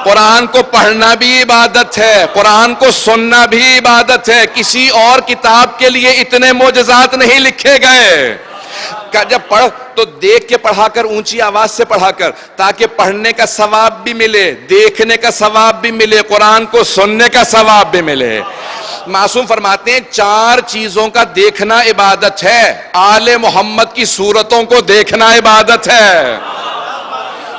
قرآن کو پڑھنا بھی عبادت ہے، قرآن کو سننا بھی عبادت ہے۔ کسی اور کتاب کے لیے اتنے معجزات نہیں لکھے گئے، کہ جب پڑھ تو دیکھ کے پڑھا کر، اونچی آواز سے پڑھا کر، تاکہ پڑھنے کا ثواب بھی ملے، دیکھنے کا ثواب بھی ملے، قرآن کو سننے کا ثواب بھی ملے۔ معصوم فرماتے ہیں 4 چیزوں کا دیکھنا عبادت ہے۔ آل محمد کی صورتوں کو دیکھنا عبادت ہے،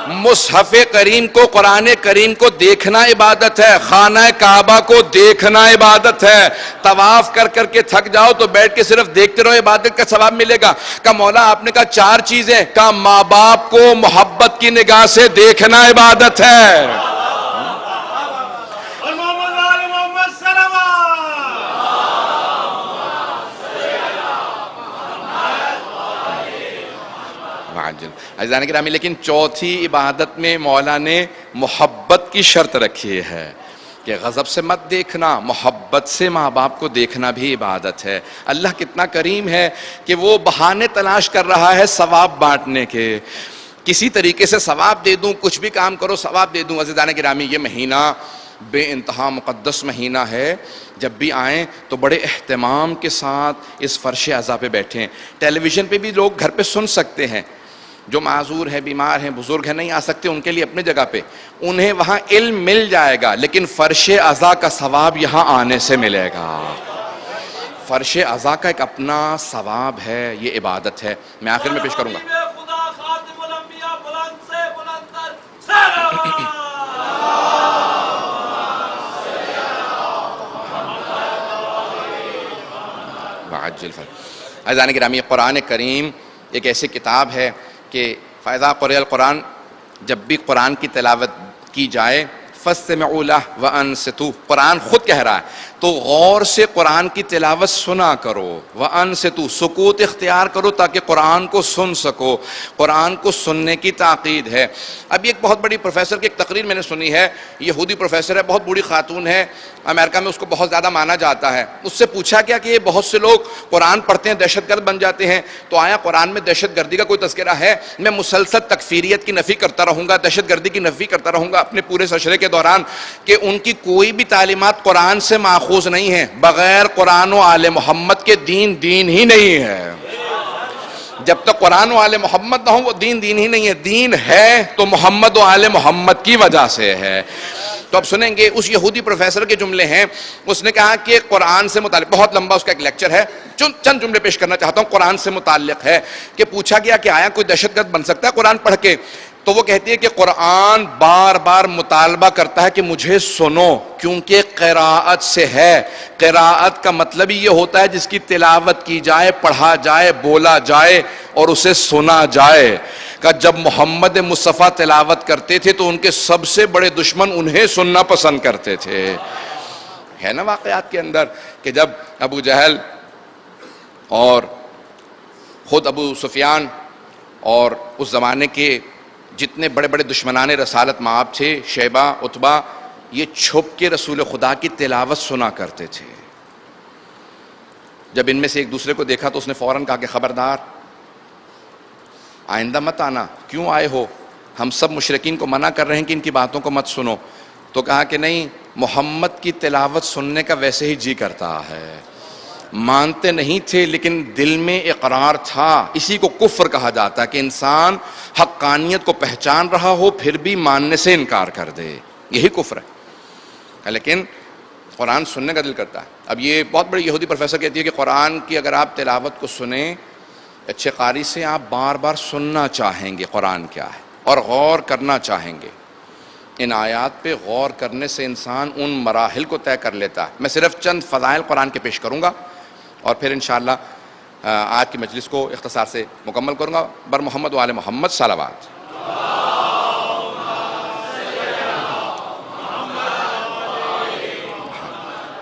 مصحف کریم کو، قرآن کریم کو دیکھنا عبادت ہے، خانہ کعبہ کو دیکھنا عبادت ہے۔ طواف کر کر کے تھک جاؤ تو بیٹھ کے صرف دیکھتے رہو، عبادت کا ثواب ملے گا۔ کہ مولا آپ نے کہا 4 چیزیں، کہ ماں باپ کو محبت کی نگاہ سے دیکھنا عبادت ہے۔ عزیزان گرامی، لیکن چوتھی عبادت میں مولا نے محبت کی شرط رکھی ہے کہ غضب سے مت دیکھنا، محبت سے ماں باپ کو دیکھنا بھی عبادت ہے۔ اللہ کتنا کریم ہے کہ وہ بہانے تلاش کر رہا ہے ثواب بانٹنے کے، کسی طریقے سے ثواب دے دوں، کچھ بھی کام کرو ثواب دے دوں۔ عزیزان گرامی، یہ مہینہ بے انتہا مقدس مہینہ ہے، جب بھی آئیں تو بڑے اہتمام کے ساتھ اس فرش عزا پہ بیٹھیں۔ ٹیلی ویژن پہ بھی لوگ گھر پہ سن سکتے ہیں، جو معذور ہیں، بیمار ہیں، بزرگ ہیں، نہیں آ سکتے، ان کے لیے اپنی جگہ پہ انہیں وہاں علم مل جائے گا، لیکن فرش عزا کا ثواب یہاں آنے سے ملے گا۔ فرش عزا کا ایک اپنا ثواب ہے، یہ عبادت ہے۔ میں آخر میں پیش کروں گا۔ عزیزان گرامی، قرآن کریم ایک ایسی کتاب ہے کہ فَإِذَا قُرِئَ القرآن، جب بھی قرآن کی تلاوت کی جائے، فَاسْتَمِعُوا لَهُ وَأَنصِتُوا، قرآن خود کہہ رہا ہے تو غور سے قرآن کی تلاوت سنا کرو، وَأَنصِتُوا، سکوت اختیار کرو تاکہ قرآن کو سن سکو، قرآن کو سننے کی تاکید ہے۔ ابھی ایک بہت بڑی پروفیسر کی ایک تقریر میں نے سنی ہے، یہودی پروفیسر ہے، بہت بوڑھی خاتون ہے، امریکہ میں اس کو بہت زیادہ مانا جاتا ہے۔ اس سے پوچھا گیا کہ یہ بہت سے لوگ قرآن پڑھتے ہیں دہشت گرد بن جاتے ہیں، تو آیا قرآن میں دہشت گردی کا کوئی تذکرہ ہے؟ میں مسلسل تکفیریت کی نفی کرتا رہوں گا، دہشت گردی کی نفی کرتا رہوں گا اپنے پورے سشرے کے دوران، کہ ان کی کوئی بھی تعلیمات قرآن سے ماخوذ نہیں ہے۔ بغیر قرآن و آل محمد کے دین دین ہی نہیں ہے۔ جب تک قرآن و آل محمد نہ ہوں وہ دین دین ہی نہیں ہے۔ دین ہے تو محمد و آل محمد کی وجہ سے ہے۔ تو اب سنیں گے اس یہودی پروفیسر کے جملے ہیں۔ اس نے کہا کہ قرآن سے متعلق، بہت لمبا اس کا ایک لیکچر ہے، چند جملے پیش کرنا چاہتا ہوں، قرآن سے متعلق ہے، کہ پوچھا گیا کہ آیا کوئی دہشت گرد بن سکتا ہے قرآن پڑھ کے؟ تو وہ کہتی ہے کہ قرآن بار بار مطالبہ کرتا ہے کہ مجھے سنو، کیونکہ قراءت سے ہے۔ قراءت کا مطلب ہی یہ ہوتا ہے جس کی تلاوت کی جائے، پڑھا جائے، بولا جائے اور اسے سنا جائے۔ کہ جب محمد مصطفیٰ تلاوت کرتے تھے تو ان کے سب سے بڑے دشمن انہیں سننا پسند کرتے تھے۔ ہے نا واقعات کے اندر کہ جب ابو جہل اور خود ابو سفیان اور اس زمانے کے جتنے بڑے بڑے دشمنان رسالت مآب تھے، شیبہ، عتبہ، یہ چھپ کے رسول خدا کی تلاوت سنا کرتے تھے۔ جب ان میں سے ایک دوسرے کو دیکھا تو اس نے فوراً کہا کہ خبردار، آئندہ مت آنا۔ کیوں آئے ہو؟ ہم سب مشرکین کو منع کر رہے ہیں کہ ان کی باتوں کو مت سنو۔ تو کہا کہ نہیں، محمد کی تلاوت سننے کا ویسے ہی جی کرتا ہے۔ مانتے نہیں تھے لیکن دل میں اقرار تھا۔ اسی کو کفر کہا جاتا ہے کہ انسان حقانیت کو پہچان رہا ہو پھر بھی ماننے سے انکار کر دے، یہی کفر ہے۔ لیکن قرآن سننے کا دل کرتا ہے۔ اب یہ بہت بڑی یہودی پروفیسر کہتی ہے کہ قرآن کی اگر آپ تلاوت کو سنیں اچھے قاری سے، آپ بار بار سننا چاہیں گے قرآن کیا ہے اور غور کرنا چاہیں گے۔ ان آیات پہ غور کرنے سے انسان ان مراحل کو طے کر لیتا ہے۔ میں صرف چند فضائل قرآن کے پیش کروں گا اور پھر انشاءاللہ آج کی مجلس کو اختصار سے مکمل کروں گا۔ بر محمد و آل محمد صلوات۔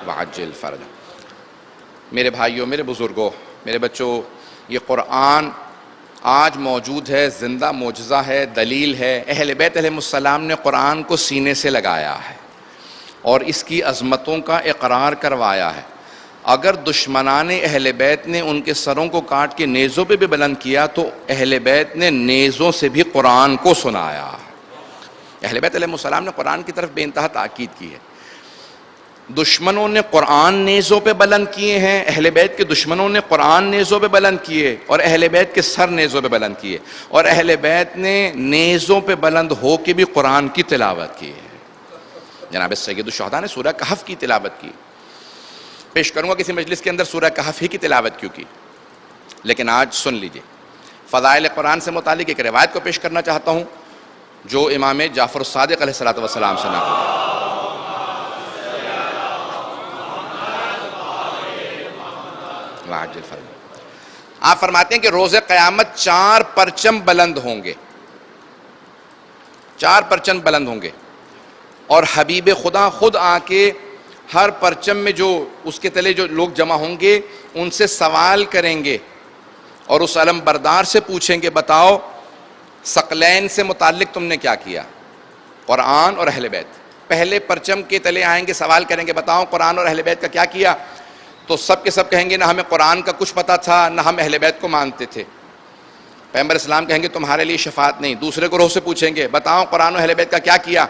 وعجل فرج۔ میرے بھائیوں، میرے بزرگوں، میرے بچوں، یہ قرآن آج موجود ہے، زندہ معجزہ ہے، دلیل ہے۔ اہل بیت علیہ السلام نے قرآن کو سینے سے لگایا ہے اور اس کی عظمتوں کا اقرار کروایا ہے۔ اگر دشمنان اہل بیت نے ان کے سروں کو کاٹ کے نیزوں پہ بھی بلند کیا تو اہل بیت نے نیزوں سے بھی قرآن کو سنایا۔ اہل بیت علیہ السلام نے قرآن کی طرف بے انتہا تاکید کی ہے۔ دشمنوں نے قرآن نیزوں پہ بلند کیے ہیں، اہل بیت کے دشمنوں نے قرآن نیزوں پہ بلند کیے اور اہل بیت کے سر نیزوں پہ بلند کیے، اور اہل بیت نے نیزوں پہ بلند ہو کے بھی قرآن کی تلاوت کی ہے۔ جناب سید الشہداء نے سورہ کہف کی تلاوت کی۔ پیش کروں گا کسی مجلس کے اندر سورہ کہف ہی کی تلاوت کیوں کی، لیکن آج سن لیجئے۔ فضائل قرآن سے متعلق ایک روایت کو پیش کرنا چاہتا ہوں جو امام جعفر الصادق علیہ السلام سے نقل ہے۔ آپ فرماتے ہیں کہ روز قیامت 4 پرچم بلند ہوں گے، 4 پرچم بلند ہوں گے، اور حبیب خدا خود آ کے ہر پرچم میں جو اس کے تلے جو لوگ جمع ہوں گے ان سے سوال کریں گے اور اس علم بردار سے پوچھیں گے بتاؤ ثقلین سے متعلق تم نے کیا کیا، قرآن اور اہل بیت۔ پہلے پرچم کے تلے آئیں گے، سوال کریں گے بتاؤ قرآن اور اہل بیت کا کیا کیا، تو سب کے سب کہیں گے نہ ہمیں قرآن کا کچھ پتہ تھا نہ ہم اہل بیت کو مانتے تھے۔ پیغمبر اسلام کہیں گے تمہارے لیے شفاعت نہیں۔ دوسرے گروہ سے پوچھیں گے بتاؤ قرآن و اہل بیت کا کیا کیا،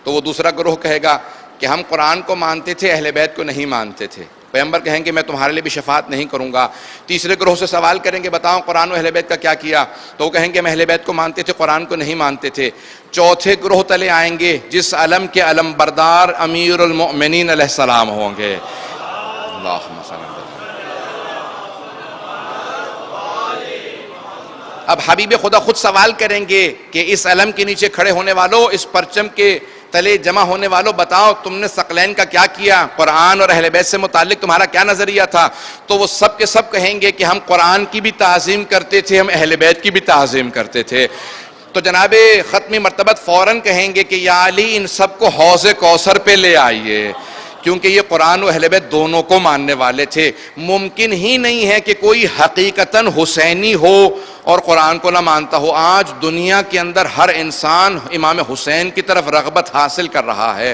تو وہ دوسرا گروہ کہے گا کہ ہم قرآن کو مانتے تھے اہل بیت کو نہیں مانتے تھے۔ پیغمبر کہیں گے میں تمہارے لیے بھی شفاعت نہیں کروں گا۔ تیسرے گروہ سے سوال کریں گے بتاؤ قرآن و اہل بیت کا کیا کیا، تو وہ کہیں گے ہم اہل بیت کو مانتے تھے قرآن کو نہیں مانتے تھے۔ چوتھے گروہ تلے آئیں گے جس علم کے علم بردار امیر المؤمنین علیہ السلام ہوں گے۔ اللہم صلی اللہ۔ اب حبیب خدا خود سوال کریں گے کہ اس علم کے نیچے کھڑے ہونے والوں، اس پرچم کے تلے جمع ہونے والوں بتاؤ تم نے ثقلین کا کیا کیا، قرآن اور اہل بیت سے متعلق تمہارا کیا نظریہ تھا، تو وہ سب کے سب کہیں گے کہ ہم قرآن کی بھی تعظیم کرتے تھے، ہم اہل بیت کی بھی تعظیم کرتے تھے۔ تو جناب ختمی مرتبت فوراً کہیں گے کہ یا علی ان سب کو حوض کوثر پہ لے آئیے، کیونکہ یہ قرآن و اہل بیت دونوں کو ماننے والے تھے۔ ممکن ہی نہیں ہے کہ کوئی حقیقتاً حسینی ہو اور قرآن کو نہ مانتا ہو۔ آج دنیا کے اندر ہر انسان امام حسین کی طرف رغبت حاصل کر رہا ہے۔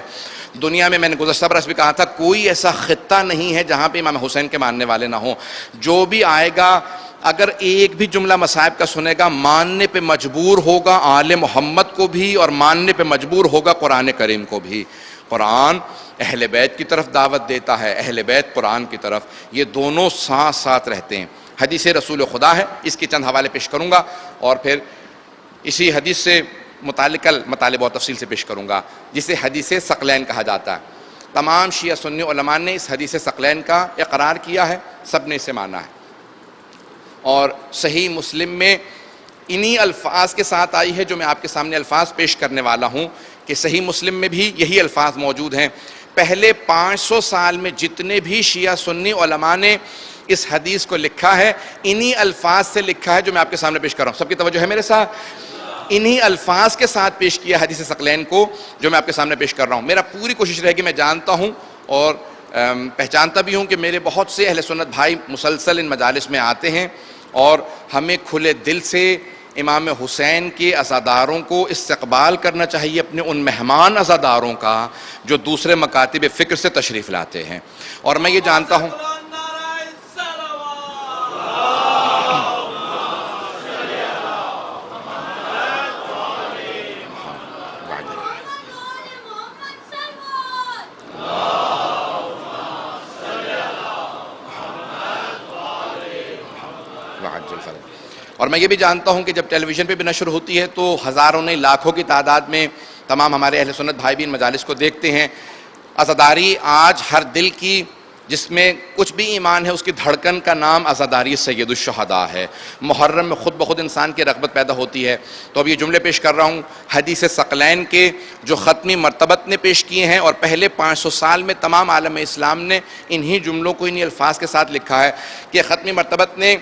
دنیا میں نے گزشتہ برس بھی کہا تھا کوئی ایسا خطہ نہیں ہے جہاں پہ امام حسین کے ماننے والے نہ ہوں۔ جو بھی آئے گا اگر ایک بھی جملہ مصائب کا سنے گا ماننے پہ مجبور ہوگا آل محمد کو بھی اور ماننے پہ مجبور ہوگا قرآن کریم کو بھی۔ قرآن اہل بیت کی طرف دعوت دیتا ہے، اہل بیت قرآن کی طرف، یہ دونوں ساتھ ساتھ رہتے ہیں۔ حدیث رسول خدا ہے، اس کے چند حوالے پیش کروں گا اور پھر اسی حدیث سے متعلق مطالب اور تفصیل سے پیش کروں گا جسے حدیث ثقلین کہا جاتا ہے۔ تمام شیعہ سنی علماء نے اس حدیث ثقلین کا اقرار کیا ہے، سب نے اسے مانا ہے، اور صحیح مسلم میں انہی الفاظ کے ساتھ آئی ہے جو میں آپ کے سامنے الفاظ پیش کرنے والا ہوں کہ صحیح مسلم میں بھی یہی الفاظ موجود ہیں۔ پہلے 500 سال میں جتنے بھی شیعہ سنی علماء نے اس حدیث کو لکھا ہے انہی الفاظ سے لکھا ہے جو میں آپ کے سامنے پیش کر رہا ہوں۔ سب کی توجہ ہے میرے ساتھ؟ انہی الفاظ کے ساتھ پیش کیا حدیث ثقلین کو جو میں آپ کے سامنے پیش کر رہا ہوں۔ میرا پوری کوشش رہے گی، میں جانتا ہوں اور پہچانتا بھی ہوں کہ میرے بہت سے اہل سنت بھائی مسلسل ان مجالس میں آتے ہیں اور ہمیں کھلے دل سے امام حسین کے عزاداروں کو استقبال کرنا چاہیے، اپنے ان مہمان عزاداروں کا جو دوسرے مکاتب فکر سے تشریف لاتے ہیں۔ اور میں یہ جانتا ہوں اور میں یہ بھی جانتا ہوں کہ جب ٹیلی ویژن پہ بھی نشر ہوتی ہے تو ہزاروں نہیں لاکھوں کی تعداد میں تمام ہمارے اہل سنت بھائی بھی ان مجالس کو دیکھتے ہیں۔ عزاداری آج ہر دل کی جس میں کچھ بھی ایمان ہے اس کی دھڑکن کا نام عزاداری سید الشہداء ہے۔ محرم میں خود بخود انسان کی رغبت پیدا ہوتی ہے۔ تو اب یہ جملے پیش کر رہا ہوں حدیث ثقلین کے جو ختمی مرتبت نے پیش کیے ہیں، اور پہلے 500 سال میں تمام عالم اسلام نے انہی جملوں کو انہی الفاظ کے ساتھ لکھا ہے کہ ختمی مرتبت نے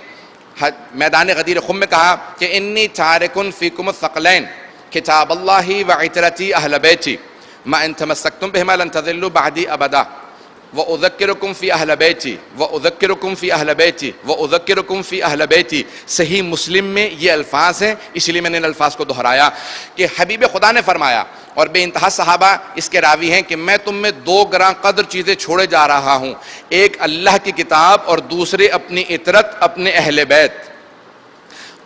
میدان غدیر خم میں کہا کہ انی تارکن فیکم الثقلین کتاب اللہ وعترتی اہل بیتی ما ان تمسکتم بہما لن تضلوا بعدی ابدا وَأُذَكِّرُكُمْ فِي أَهْلَ بَيْتِي وَأُذَكِّرُكُمْ فِي أَهْلَ بَيْتِي وَأُذَكِّرُكُمْ فِي أَهْلَ بَيْتِي۔ صحیح مسلم میں یہ الفاظ ہیں، اس لیے میں نے ان الفاظ کو دہرایا کہ حبیب خدا نے فرمایا اور بے انتہا صحابہ اس کے راوی ہیں کہ میں تم میں 2 گراں قدر چیزیں چھوڑے جا رہا ہوں، ایک اللہ کی کتاب اور دوسرے اپنی اطرت، اپنے اہل بیت۔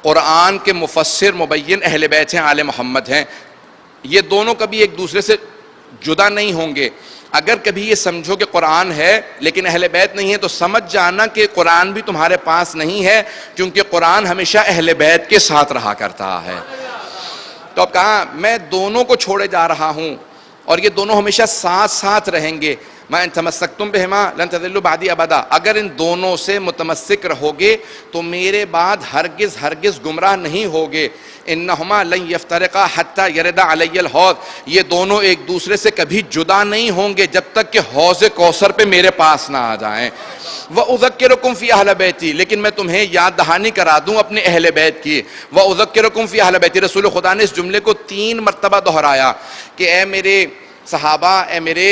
قرآن کے مفسر مبین اہل بیت ہیں، آل محمد ہیں، یہ دونوں کبھی ایک دوسرے سے جدا نہیں ہوں گے۔ اگر کبھی یہ سمجھو کہ قرآن ہے لیکن اہل بیت نہیں ہے تو سمجھ جانا کہ قرآن بھی تمہارے پاس نہیں ہے، کیونکہ قرآن ہمیشہ اہل بیت کے ساتھ رہا کرتا ہے۔ تو اب کہا میں دونوں کو چھوڑے جا رہا ہوں اور یہ دونوں ہمیشہ ساتھ ساتھ رہیں گے۔ مَا إِن تَمَسَّكْتُم بِهِمَا لَن تَضِلُّوا بَعْدِي أَبَدًا، اگر ان دونوں سے متمسک رہو گے تو میرے بعد ہرگز گمراہ نہیں ہوگے۔ إِنَّهُمَا لَن يَفْتَرِقَا حَتَّى يَرِدَ عَلَيَّ الْحَوْض، یہ دونوں ایک دوسرے سے کبھی جدا نہیں ہوں گے جب تک کہ حوض کوثر پہ میرے پاس نہ آ جائیں۔ وَأُذَكِّرُكُمْ فِي أَهْلِ بَيْتِي، لیکن میں تمہیں یاد دہانی کرا دوں اپنے اہل بیت کی۔ وَأُذَكِّرُكُمْ فِي أَهْلِ بَيْتِي، رسول خدا نے اس جملے کو 3 مرتبہ دہرایا کہ اے میرے صحابہ، اے میرے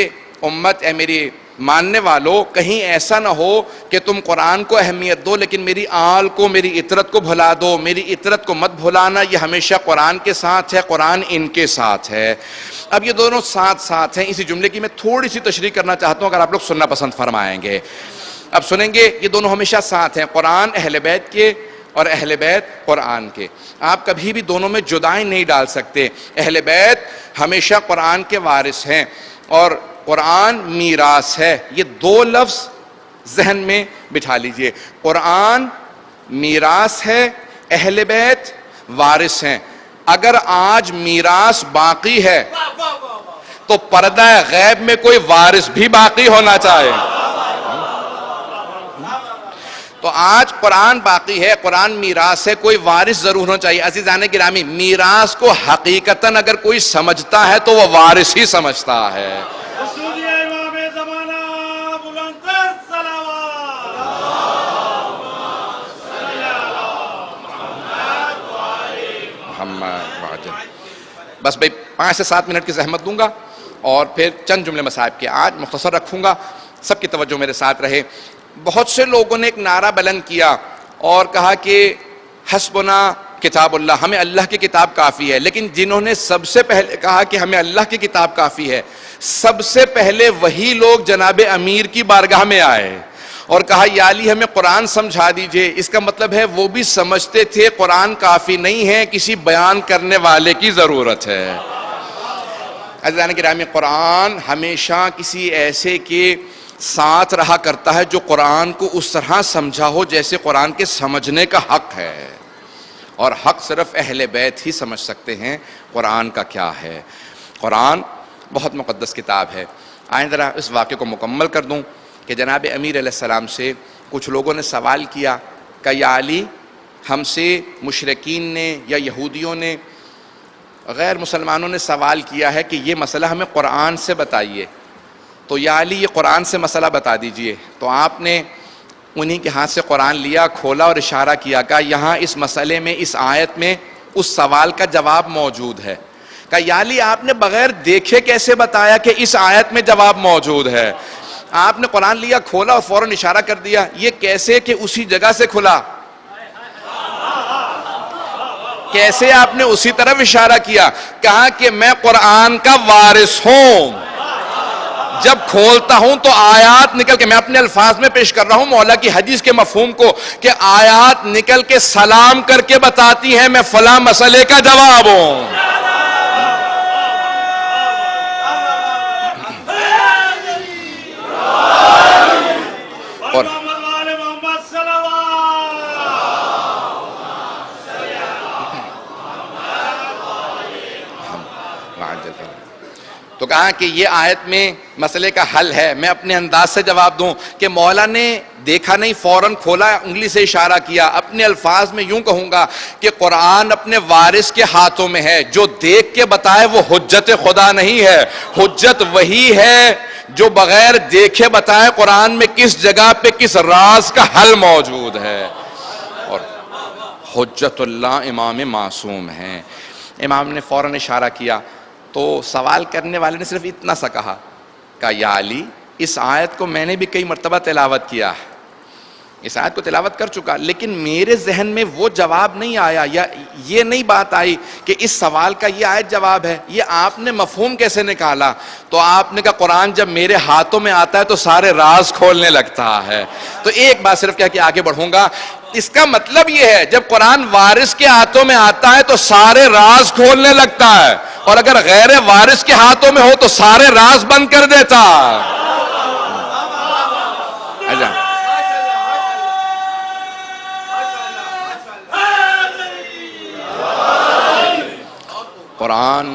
امت، اے میری ماننے والو، کہیں ایسا نہ ہو کہ تم قرآن کو اہمیت دو لیکن میری آل کو، میری اطرت کو بھلا دو۔ میری اطرت کو مت بھلانا، یہ ہمیشہ قرآن کے ساتھ ہے، قرآن ان کے ساتھ ہے۔ اب یہ دونوں ساتھ ساتھ ہیں، اسی جملے کی میں تھوڑی سی تشریح کرنا چاہتا ہوں اگر آپ لوگ سننا پسند فرمائیں گے۔ اب سنیں گے، یہ دونوں ہمیشہ ساتھ ہیں، قرآن اہل بیت کے اور اہل بیت قرآن کے۔ آپ کبھی بھی دونوں میں جدائی نہیں ڈال سکتے۔ اہل بیت ہمیشہ قرآن کے وارث ہیں اور قرآن میراث ہے۔ یہ 2 لفظ ذہن میں بٹھا لیجئے، قرآن میراث ہے، اہل بیت وارث ہیں۔ اگر آج میراث باقی ہے تو پردہ غیب میں کوئی وارث بھی باقی ہونا چاہے۔ تو آج قرآن باقی ہے، قرآن میراث ہے، کوئی وارث ضرور ہونا چاہیے۔ عزیزان گرامی، میراث کو حقیقتاً اگر کوئی سمجھتا ہے تو وہ وارث ہی سمجھتا ہے۔ بس بھئی 5 سے 7 منٹ کی زحمت دوں گا اور پھر چند جملے مصائب کے آج مختصر رکھوں گا، سب کی توجہ میرے ساتھ رہے۔ بہت سے لوگوں نے ایک نعرہ بلند کیا اور کہا کہ حسبنا کتاب اللہ، ہمیں اللہ کی کتاب کافی ہے، لیکن جنہوں نے سب سے پہلے کہا کہ ہمیں اللہ کی کتاب کافی ہے، سب سے پہلے وہی لوگ جناب امیر کی بارگاہ میں آئے اور کہا یا علی ہمیں قرآن سمجھا دیجئے۔ اس کا مطلب ہے وہ بھی سمجھتے تھے قرآن کافی نہیں ہے، کسی بیان کرنے والے کی ضرورت ہے۔ عزیزان گرامی، قرآن ہمیشہ کسی ایسے کے ساتھ رہا کرتا ہے جو قرآن کو اس طرح سمجھا ہو جیسے قرآن کے سمجھنے کا حق ہے، اور حق صرف اہل بیت ہی سمجھ سکتے ہیں قرآن کا کیا ہے۔ قرآن بہت مقدس کتاب ہے۔ آئیں ذرا اس واقعے کو مکمل کر دوں کہ جناب امیر علیہ السلام سے کچھ لوگوں نے سوال کیا کہ یا علی، ہم سے مشرکین نے یا یہودیوں نے، غیر مسلمانوں نے سوال کیا ہے کہ یہ مسئلہ ہمیں قرآن سے بتائیے، تو یا علی یہ قرآن سے مسئلہ بتا دیجئے۔ تو آپ نے انہی کے ہاتھ سے قرآن لیا، کھولا اور اشارہ کیا، کہا یہاں اس مسئلے میں، اس آیت میں اس سوال کا جواب موجود ہے۔ کہا یا علی آپ نے بغیر دیکھے کیسے بتایا کہ اس آیت میں جواب موجود ہے؟ آپ نے قرآن لیا، کھولا اور فوراً اشارہ کر دیا، یہ کیسے کہ اسی جگہ سے کھلا؟ کیسے آپ نے اسی طرف اشارہ کیا؟ کہا کہ میں قرآن کا وارث ہوں، جب کھولتا ہوں تو آیات نکل کے، میں اپنے الفاظ میں پیش کر رہا ہوں مولا کی حدیث کے مفہوم کو، کہ آیات نکل کے سلام کر کے بتاتی ہیں میں فلاں مسئلے کا جواب ہوں۔ تو کہا کہ یہ آیت میں مسئلے کا حل ہے، میں اپنے انداز سے جواب دوں کہ مولا نے دیکھا نہیں، فوراً کھولا، انگلی سے اشارہ کیا۔ اپنے الفاظ میں یوں کہوں گا کہ قرآن اپنے وارث کے ہاتھوں میں ہے، جو دیکھ کے بتائے وہ حجت خدا نہیں ہے، حجت وہی ہے جو بغیر دیکھے بتائے قرآن میں کس جگہ پہ کس راز کا حل موجود ہے۔ اور حجت اللہ امام معصوم ہے۔ امام نے فوراً اشارہ کیا تو سوال کرنے والے نے صرف اتنا سا کہا کہ یا علی اس آیت کو میں نے بھی کئی مرتبہ تلاوت کیا ہے، اس آیت کو تلاوت کر چکا، لیکن میرے ذہن میں وہ جواب نہیں آیا، یا یہ نہیں بات آئی کہ اس سوال کا یہ آیت جواب ہے، یہ آپ نے مفہوم کیسے نکالا؟ تو آپ نے کہا قرآن جب میرے ہاتھوں میں آتا ہے تو سارے راز کھولنے لگتا ہے۔ تو ایک بات صرف کیا کہ آگے بڑھوں گا، اس کا مطلب یہ ہے جب قرآن وارث کے ہاتھوں میں آتا ہے تو سارے راز کھولنے لگتا ہے، اور اگر غیر وارث کے ہاتھوں میں ہو تو سارے راز بند کر دیتا ہے۔ قرآن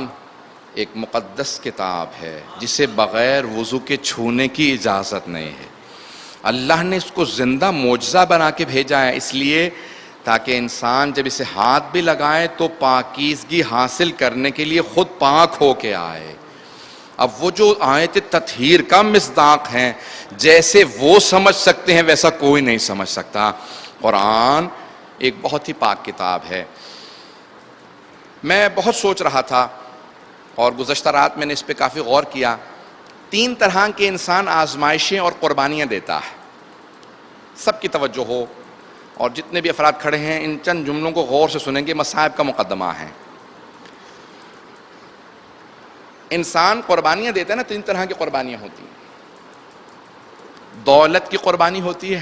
ایک مقدس کتاب ہے جسے بغیر وضو کے چھونے کی اجازت نہیں ہے۔ اللہ نے اس کو زندہ معجزہ بنا کے بھیجا ہے، اس لیے تاکہ انسان جب اسے ہاتھ بھی لگائے تو پاکیزگی حاصل کرنے کے لیے خود پاک ہو کے آئے۔ اب وہ جو آیت تطہیر کا مصداق ہیں، جیسے وہ سمجھ سکتے ہیں ویسا کوئی نہیں سمجھ سکتا۔ قرآن ایک بہت ہی پاک کتاب ہے۔ میں بہت سوچ رہا تھا اور گزشتہ رات میں نے اس پہ کافی غور کیا۔ 3 طرح کے انسان آزمائشیں اور قربانیاں دیتا ہے، سب کی توجہ ہو، اور جتنے بھی افراد کھڑے ہیں ان چند جملوں کو غور سے سنیں گے، مصائب کا مقدمہ ہے۔ انسان قربانیاں دیتا ہے نا، 3 طرح کی قربانیاں ہوتی ہیں۔ دولت کی قربانی ہوتی ہے،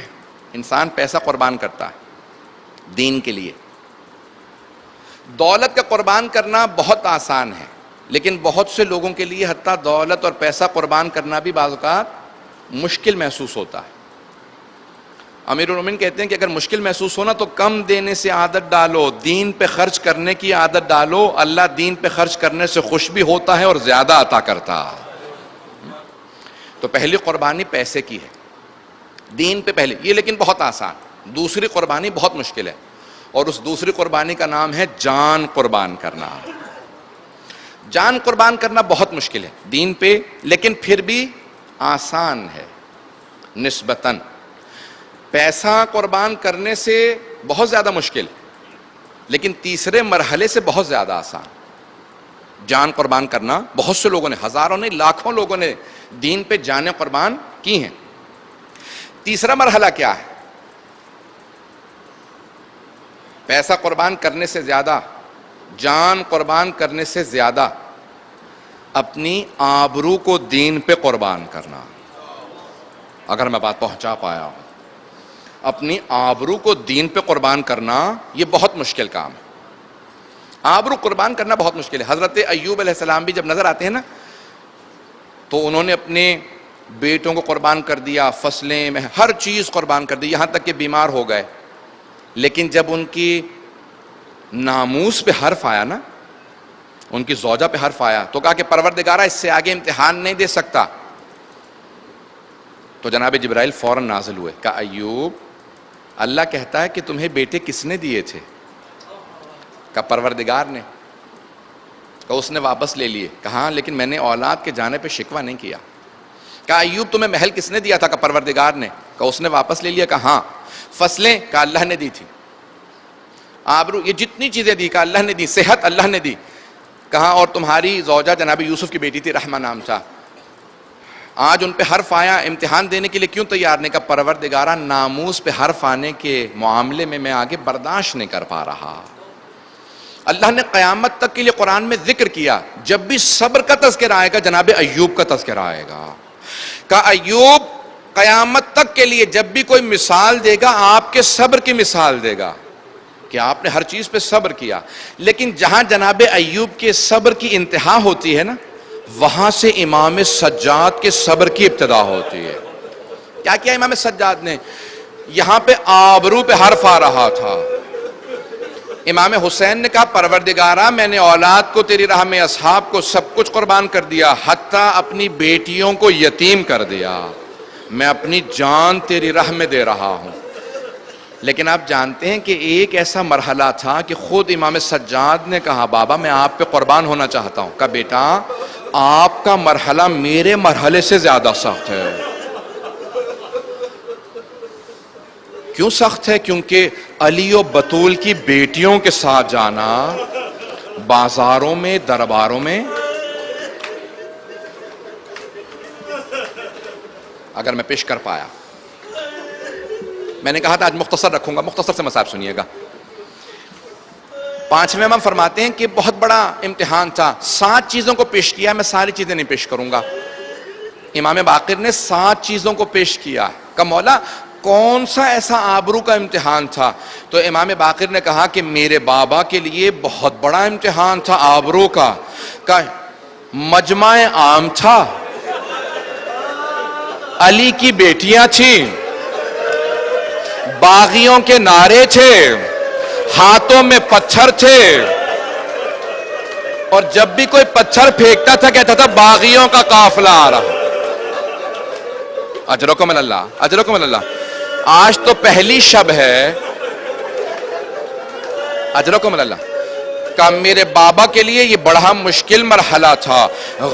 انسان پیسہ قربان کرتا ہے دین کے لیے۔ دولت کا قربان کرنا بہت آسان ہے، لیکن بہت سے لوگوں کے لیے حتیٰ دولت اور پیسہ قربان کرنا بھی بعض اوقات مشکل محسوس ہوتا ہے۔ امیر المومنین کہتے ہیں کہ اگر مشکل محسوس ہونا تو کم دینے سے عادت ڈالو، دین پہ خرچ کرنے کی عادت ڈالو، اللہ دین پہ خرچ کرنے سے خوش بھی ہوتا ہے اور زیادہ عطا کرتا ہے۔ تو پہلی قربانی پیسے کی ہے، دین پہ پہلے، یہ لیکن بہت آسان۔ دوسری قربانی بہت مشکل ہے، اور اس دوسری قربانی کا نام ہے جان قربان کرنا۔ جان قربان کرنا بہت مشکل ہے دین پہ، لیکن پھر بھی آسان ہے نسبتاً۔ پیسہ قربان کرنے سے بہت زیادہ مشکل، لیکن تیسرے مرحلے سے بہت زیادہ آسان۔ جان قربان کرنا بہت سے لوگوں نے، ہزاروں نے، لاکھوں لوگوں نے دین پہ جانیں قربان کی ہیں۔ تیسرا مرحلہ کیا ہے؟ پیسہ قربان کرنے سے زیادہ، جان قربان کرنے سے زیادہ اپنی آبرو کو دین پہ قربان کرنا۔ اگر میں بات پہنچا پایا ہوں، اپنی آبرو کو دین پہ قربان کرنا یہ بہت مشکل کام ہے۔ آبرو قربان کرنا بہت مشکل ہے۔ حضرت ایوب علیہ السلام بھی جب نظر آتے ہیں نا، تو انہوں نے اپنے بیٹوں کو قربان کر دیا، فصلیں میں ہر چیز قربان کر دی، یہاں تک کہ بیمار ہو گئے۔ لیکن جب ان کی ناموس پہ حرف آیا نا، ان کی زوجہ پہ حرف آیا، تو کہا کہ پروردگارہ اس سے آگے امتحان نہیں دے سکتا۔ تو جناب جبرائیل فوراً نازل ہوئے، کہا ایوب، اللہ کہتا ہے کہ تمہیں بیٹے کس نے دیے تھے؟ کہا پروردگار نے۔ کہا اس نے واپس لے لیے؟ کہا لیکن میں نے اولاد کے جانے پہ شکوہ نہیں کیا۔ کہا ایوب تمہیں محل کس نے دیا تھا؟ کہا پروردگار نے۔ کہا اس نے واپس لے لیا؟ کہا ہاں۔ فصلیں؟ کہا اللہ نے دی تھی۔ آبرو، یہ جتنی چیزیں دی، کہا اللہ نے دی۔ صحت اللہ نے دی۔ کہا اور تمہاری زوجہ جناب یوسف کی بیٹی تھی، رحمہ نام تھا، آج ان پہ حرف آیا، امتحان دینے کے لیے کیوں تیار نہیں؟ کہا پروردگارہ ناموس پہ حرف آنے کے معاملے میں آگے برداشت نہیں کر پا رہا۔ اللہ نے قیامت تک کے لیے قرآن میں ذکر کیا، جب بھی صبر کا تذکرہ آئے گا جناب ایوب کا تذکرہ آئے گا۔ کہا ایوب قیامت تک کے لیے جب بھی کوئی مثال دے گا آپ کے صبر کی مثال دے گا، کہ آپ نے ہر چیز پہ صبر کیا۔ لیکن جہاں جناب ایوب کے صبر کی انتہا ہوتی ہے نا، وہاں سے امام سجاد کے صبر کی ابتدا ہوتی ہے۔ کیا کیا امام سجاد نے؟ یہاں پہ آبرو پہ حرف آ رہا تھا، امام حسین نے کہا پروردگارہ میں نے اولاد کو تیری راہ میں، اصحاب کو، سب کچھ قربان کر دیا، حتیٰ اپنی بیٹیوں کو یتیم کر دیا، میں اپنی جان تیری راہ میں دے رہا ہوں۔ لیکن آپ جانتے ہیں کہ ایک ایسا مرحلہ تھا کہ خود امام سجاد نے کہا بابا میں آپ پہ قربان ہونا چاہتا ہوں۔ کہا بیٹا آپ کا مرحلہ میرے مرحلے سے زیادہ سخت ہے۔ کیوں سخت ہے؟ کیونکہ علی و بطول کی بیٹیوں کے ساتھ جانا بازاروں میں، درباروں میں، اگر میں پیش کر پایا، میں نے کہا تھا آج مختصر رکھوں گا، مختصر سے مصائب سنیے گا۔ 5ویں امام فرماتے ہیں کہ بہت بڑا امتحان تھا، 7 چیزوں کو پیش کیا، میں ساری چیزیں نہیں پیش کروں گا۔ امام باقر نے 7 چیزوں کو پیش کیا کہ مولا کون سا ایسا آبرو کا امتحان تھا؟ تو امام باقر نے کہا کہ میرے بابا کے لیے بہت بڑا امتحان تھا آبرو کا، کہ مجمع عام تھا، علی کی بیٹیاں تھیں، باغیوں کے نعرے تھے، ہاتھوں میں پتھر تھے، اور جب بھی کوئی پتھر پھینکتا تھا کہتا تھا باغیوں کا قافلہ آ رہا۔ اجرکم اللہ، اجرکم اللہ۔ آج تو پہلی شب ہے، اجرکم اللہ، کہ میرے بابا کے لیے یہ بڑا مشکل مرحلہ تھا۔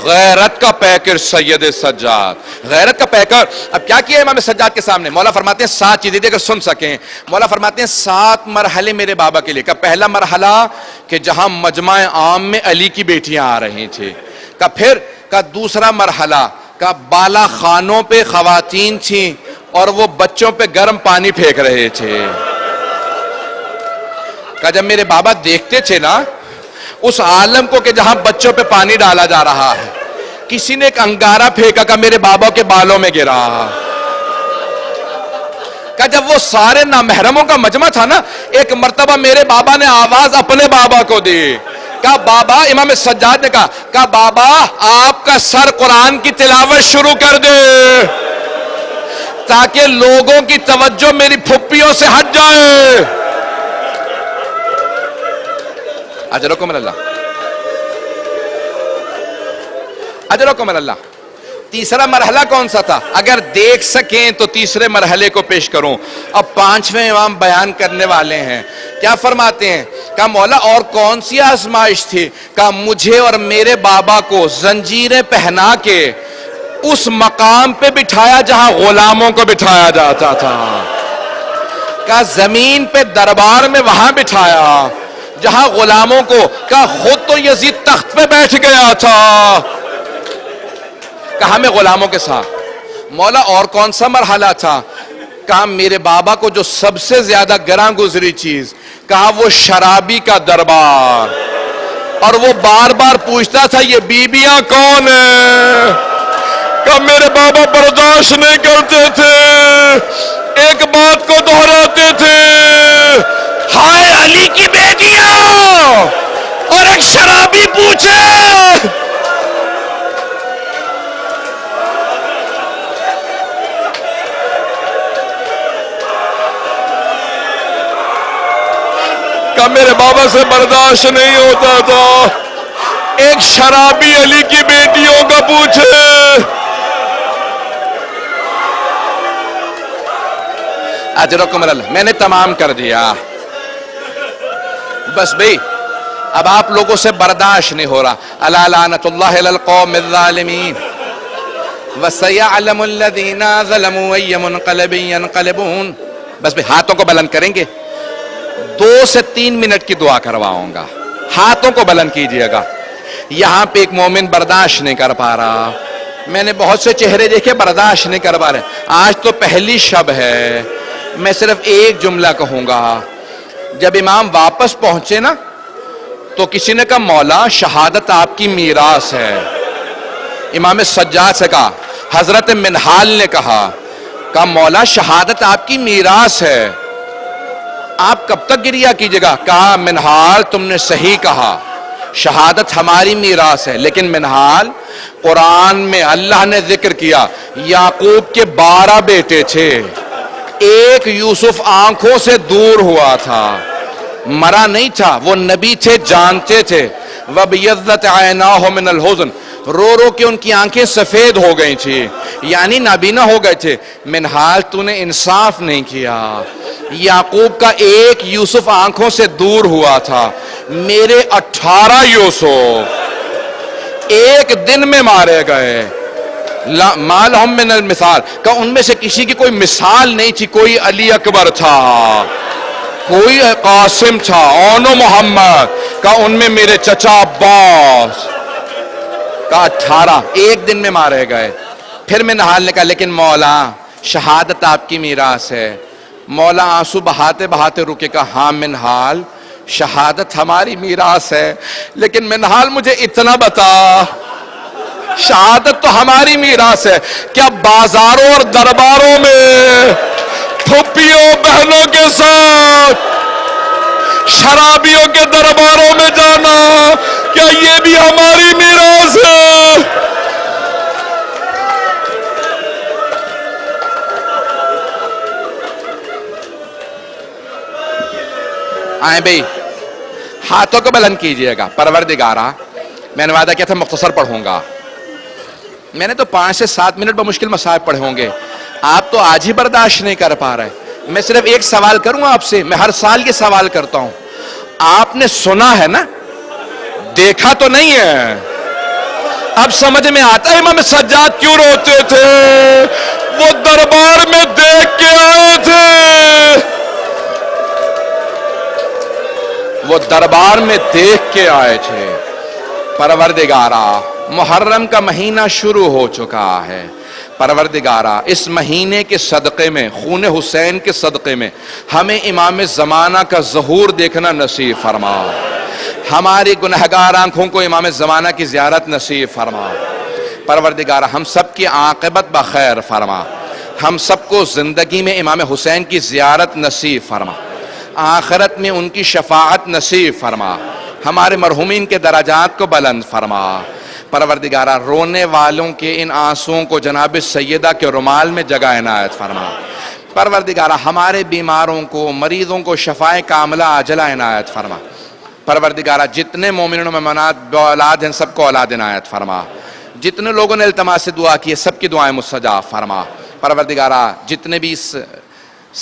غیرت کا پیکر سید سجاد، غیرت کا پیکر۔ اب کیا کیا امام سجاد کے سامنے؟ مولا فرماتے ہیں 7 چیزیں اگر سن سکیں، مولا فرماتے ہیں 7 مرحلے میرے بابا کے لیے۔ کہ پہلا مرحلہ کہ جہاں مجمع عام میں علی کی بیٹیاں آ رہی تھیں، کہ پھر کا دوسرا مرحلہ کہ بالا خانوں پہ خواتین تھیں اور وہ بچوں پہ گرم پانی پھینک رہے تھے۔ کہ جب میرے بابا دیکھتے تھے نا اس عالم کو کہ جہاں بچوں پہ پانی ڈالا جا رہا ہے، کسی نے ایک انگارہ پھینکا کہ میرے بابا کے بالوں میں گرا۔ کہ جب وہ سارے نامحرموں کا مجمع تھا نا، ایک مرتبہ میرے بابا نے آواز اپنے بابا کو دی، کہا بابا، امام سجاد نے کہا بابا آپ کا سر قرآن کی تلاوت شروع کر دے تاکہ لوگوں کی توجہ میری پھپھیوں سے ہٹ جائے۔ اجرکم اللہ، اجرکم اللہ۔ تیسرا مرحلہ کون سا تھا؟ اگر دیکھ سکیں تو تیسرے مرحلے کو پیش کروں۔ اب 5ویں امام بیان کرنے والے ہیں، کیا فرماتے ہیں؟ کہا مولا اور کون سی آزمائش تھی؟ کہا مجھے اور میرے بابا کو زنجیریں پہنا کے اس مقام پہ بٹھایا جہاں غلاموں کو بٹھایا جاتا تھا۔ کہا زمین پہ دربار میں وہاں بٹھایا جہاں غلاموں کو، کہا خود تو یزید تخت پہ بیٹھ گیا تھا، کہا ہمیں غلاموں کے ساتھ۔ مولا اور کون سا مرحلہ تھا؟ کہا میرے بابا کو جو سب سے زیادہ گراں گزری چیز، کہا وہ شرابی کا دربار، اور وہ بار بار پوچھتا تھا یہ بیبیاں کون ہیں؟ کہا میرے بابا برداشت نہیں کرتے تھے، ایک بات کو دہراتے تھے، ہائے علی کی بیٹیاں، اور ایک شرابی پوچھے۔ کہ میرے بابا سے برداشت نہیں ہوتا تھا، ایک شرابی علی کی بیٹیوں کا پوچھے۔ اجرکم اللہ، میں نے تمام کر دیا، بس بھئی اب آپ لوگوں سے برداشت نہیں ہو رہا۔ الا لعنت اللہ علی القوم الظالمین وسیعلم الذین ظلموا ای منقلب ینقلبون۔ بس بھئی ہاتھوں کو بلند کریں گے، 2 سے 3 منٹ کی دعا کرواؤں گا، ہاتھوں کو بلند کیجئے گا۔ یہاں پہ ایک مومن برداشت نہیں کر پا رہا، میں نے بہت سے چہرے دیکھے برداشت نہیں کر پا رہے۔ آج تو پہلی شب ہے، میں صرف ایک جملہ کہوں گا۔ جب امام واپس پہنچے نا تو کسی نے کہا مولا شہادت آپ کی میراث ہے۔ امام سجاد سے کہا، حضرت منہال نے کہا مولا شہادت آپ کی میراث ہے، آپ کب تک گریہ کیجئے گا؟ کہا منہال تم نے صحیح کہا، شہادت ہماری میراث ہے، لیکن منہال قرآن میں اللہ نے ذکر کیا یعقوب کے 12 بیٹے تھے، ایک یوسف آنکھوں سے دور ہوا تھا، مرا نہیں تھا، وہ نبی تھے، جانتے تھے۔ وَبِيَضَّتْ عَيْنَاهُ مِنَ الْحُزْنِ، رو رو کے ان کی آنکھیں سفید ہو گئی تھی، یعنی نابینا ہو گئے تھے۔ منہال تو نے انصاف نہیں کیا، یعقوب کا ایک یوسف آنکھوں سے دور ہوا تھا، میرے 18 یوسف ایک دن میں مارے گئے۔ مَا لَهُم مِّنَ الْمِثَالِ، کہ ان میں سے کسی کی کوئی مثال نہیں تھی، کوئی علی اکبر تھا، کوئی قاسم تھا، اونو محمد، کہ ان میں میرے چچا عباس، کا 18 ایک دن میں مارے گئے۔ پھر منہال نے کہا لیکن مولا شہادت آپ کی میراث ہے، مولا آنسو بہاتے بہاتے رکے کہا ہاں منہال شہادت ہماری میراث ہے، لیکن منہال مجھے اتنا بتا، شہادت تو ہماری میراث ہے، کیا بازاروں اور درباروں میں پھوپھیوں بہنوں کے ساتھ شرابیوں کے درباروں میں جانا کیا یہ بھی ہماری میراث ہے؟ آئیں بھئی ہاتھوں کو بلند کیجئے گا۔ پروردگارہ میں نے وعدہ کیا تھا مختصر پڑھوں گا، میں نے تو 5 سے 7 منٹ بمشکل مصائب پڑھے ہوں گے، آپ تو آج ہی برداشت نہیں کر پا رہے۔ میں صرف ایک سوال کروں آپ سے، میں ہر سال یہ سوال کرتا ہوں، آپ نے سنا ہے نا، دیکھا تو نہیں ہے؟ اب سمجھ میں آتا ہے امام سجاد کیوں روتے تھے، وہ دربار میں دیکھ کے آئے تھے، وہ دربار میں دیکھ کے آئے تھے۔ پروردگارہ محرم کا مہینہ شروع ہو چکا ہے، پروردگارہ اس مہینے کے صدقے میں، خون حسین کے صدقے میں ہمیں امام زمانہ کا ظہور دیکھنا نصیب فرما، ہماری گنہگار آنکھوں کو امام زمانہ کی زیارت نصیب فرما۔ پروردگارہ ہم سب کی عاقبت بخیر فرما، ہم سب کو زندگی میں امام حسین کی زیارت نصیب فرما، آخرت میں ان کی شفاعت نصیب فرما، ہمارے مرحومین کے درجات کو بلند فرما۔ پروردگارہ رونے والوں کے ان آنسوؤں کو جناب سیدہ کے رومال میں جگہ عنایت فرما۔ پروردگارہ ہمارے بیماروں کو، مریضوں کو شفائے کاملہ عاجلہ عنایت فرما۔ پروردگارہ جتنے مومنین و مومنات باولاد ہیں سب کو اولاد عنایت فرما، جتنے لوگوں نے التماس سے دعا کی ہے سب کی دعائیں مستجاب فرما۔ پروردگارہ جتنے بھی اس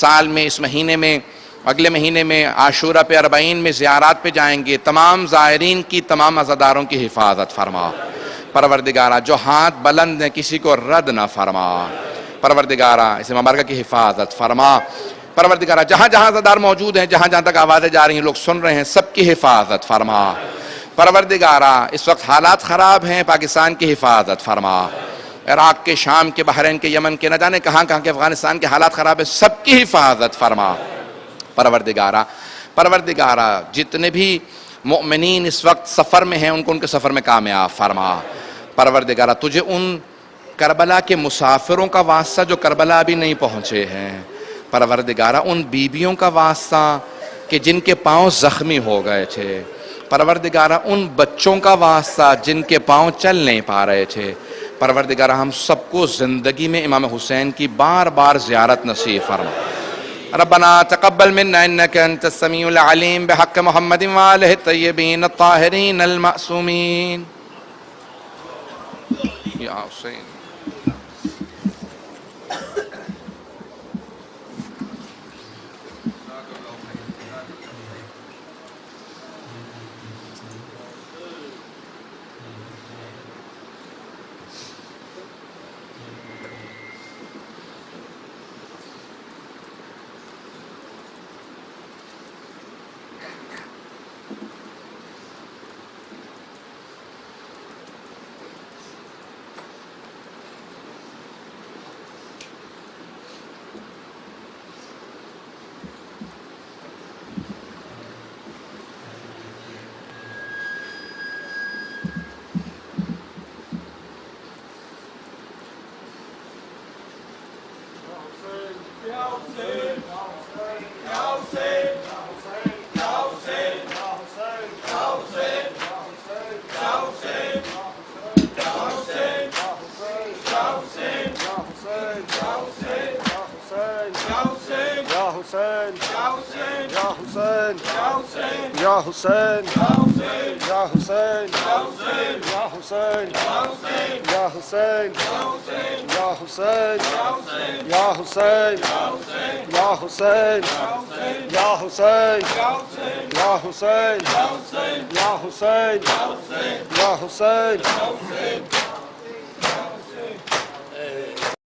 سال میں، اس مہینے میں، اگلے مہینے میں عاشورہ پہ 40 میں زیارات پہ جائیں گے، تمام زائرین کی، تمام عزاداروں کی حفاظت فرما۔ پروردگارہ جو ہاتھ بلند ہیں کسی کو رد نہ فرما، پروردگارہ اس مبارکہ کی حفاظت فرما۔ پروردگارہ جہاں جہاں عزادار موجود ہیں، جہاں جہاں تک آوازیں جا رہی ہیں، لوگ سن رہے ہیں، سب کی حفاظت فرما۔ پروردگارہ اس وقت حالات خراب ہیں، پاکستان کی حفاظت فرما، عراق کے، شام کے، بحرین کے، یمن کے، نہ جانے کہاں کہاں کے افغانستان کے حالات خراب ہیں، سب کی حفاظت فرما۔ پروردگارہ جتنے بھی مؤمنین اس وقت سفر میں ہیں ان کو ان کے سفر میں کامیاب فرما۔ پروردگارہ تجھے ان کربلا کے مسافروں کا واسطہ جو کربلا ابھی نہیں پہنچے ہیں، پروردگارہ ان بیبیوں کا واسطہ کہ جن کے پاؤں زخمی ہو گئے تھے، پروردگارہ ان بچوں کا واسطہ جن کے پاؤں چل نہیں پا رہے تھے، پروردگارہ ہم سب کو زندگی میں امام حسین کی بار بار زیارت نصیب فرما۔ ربنا تقبل منا انك انت السميع العليم بحق محمد وآله الطيبين الطاهرين المعصومين يا حسين۔ یا حسین یا حسین یا حسین یا حسین یا حسین یا حسین یا حسین یا حسین یا حسین یا حسین یا حسین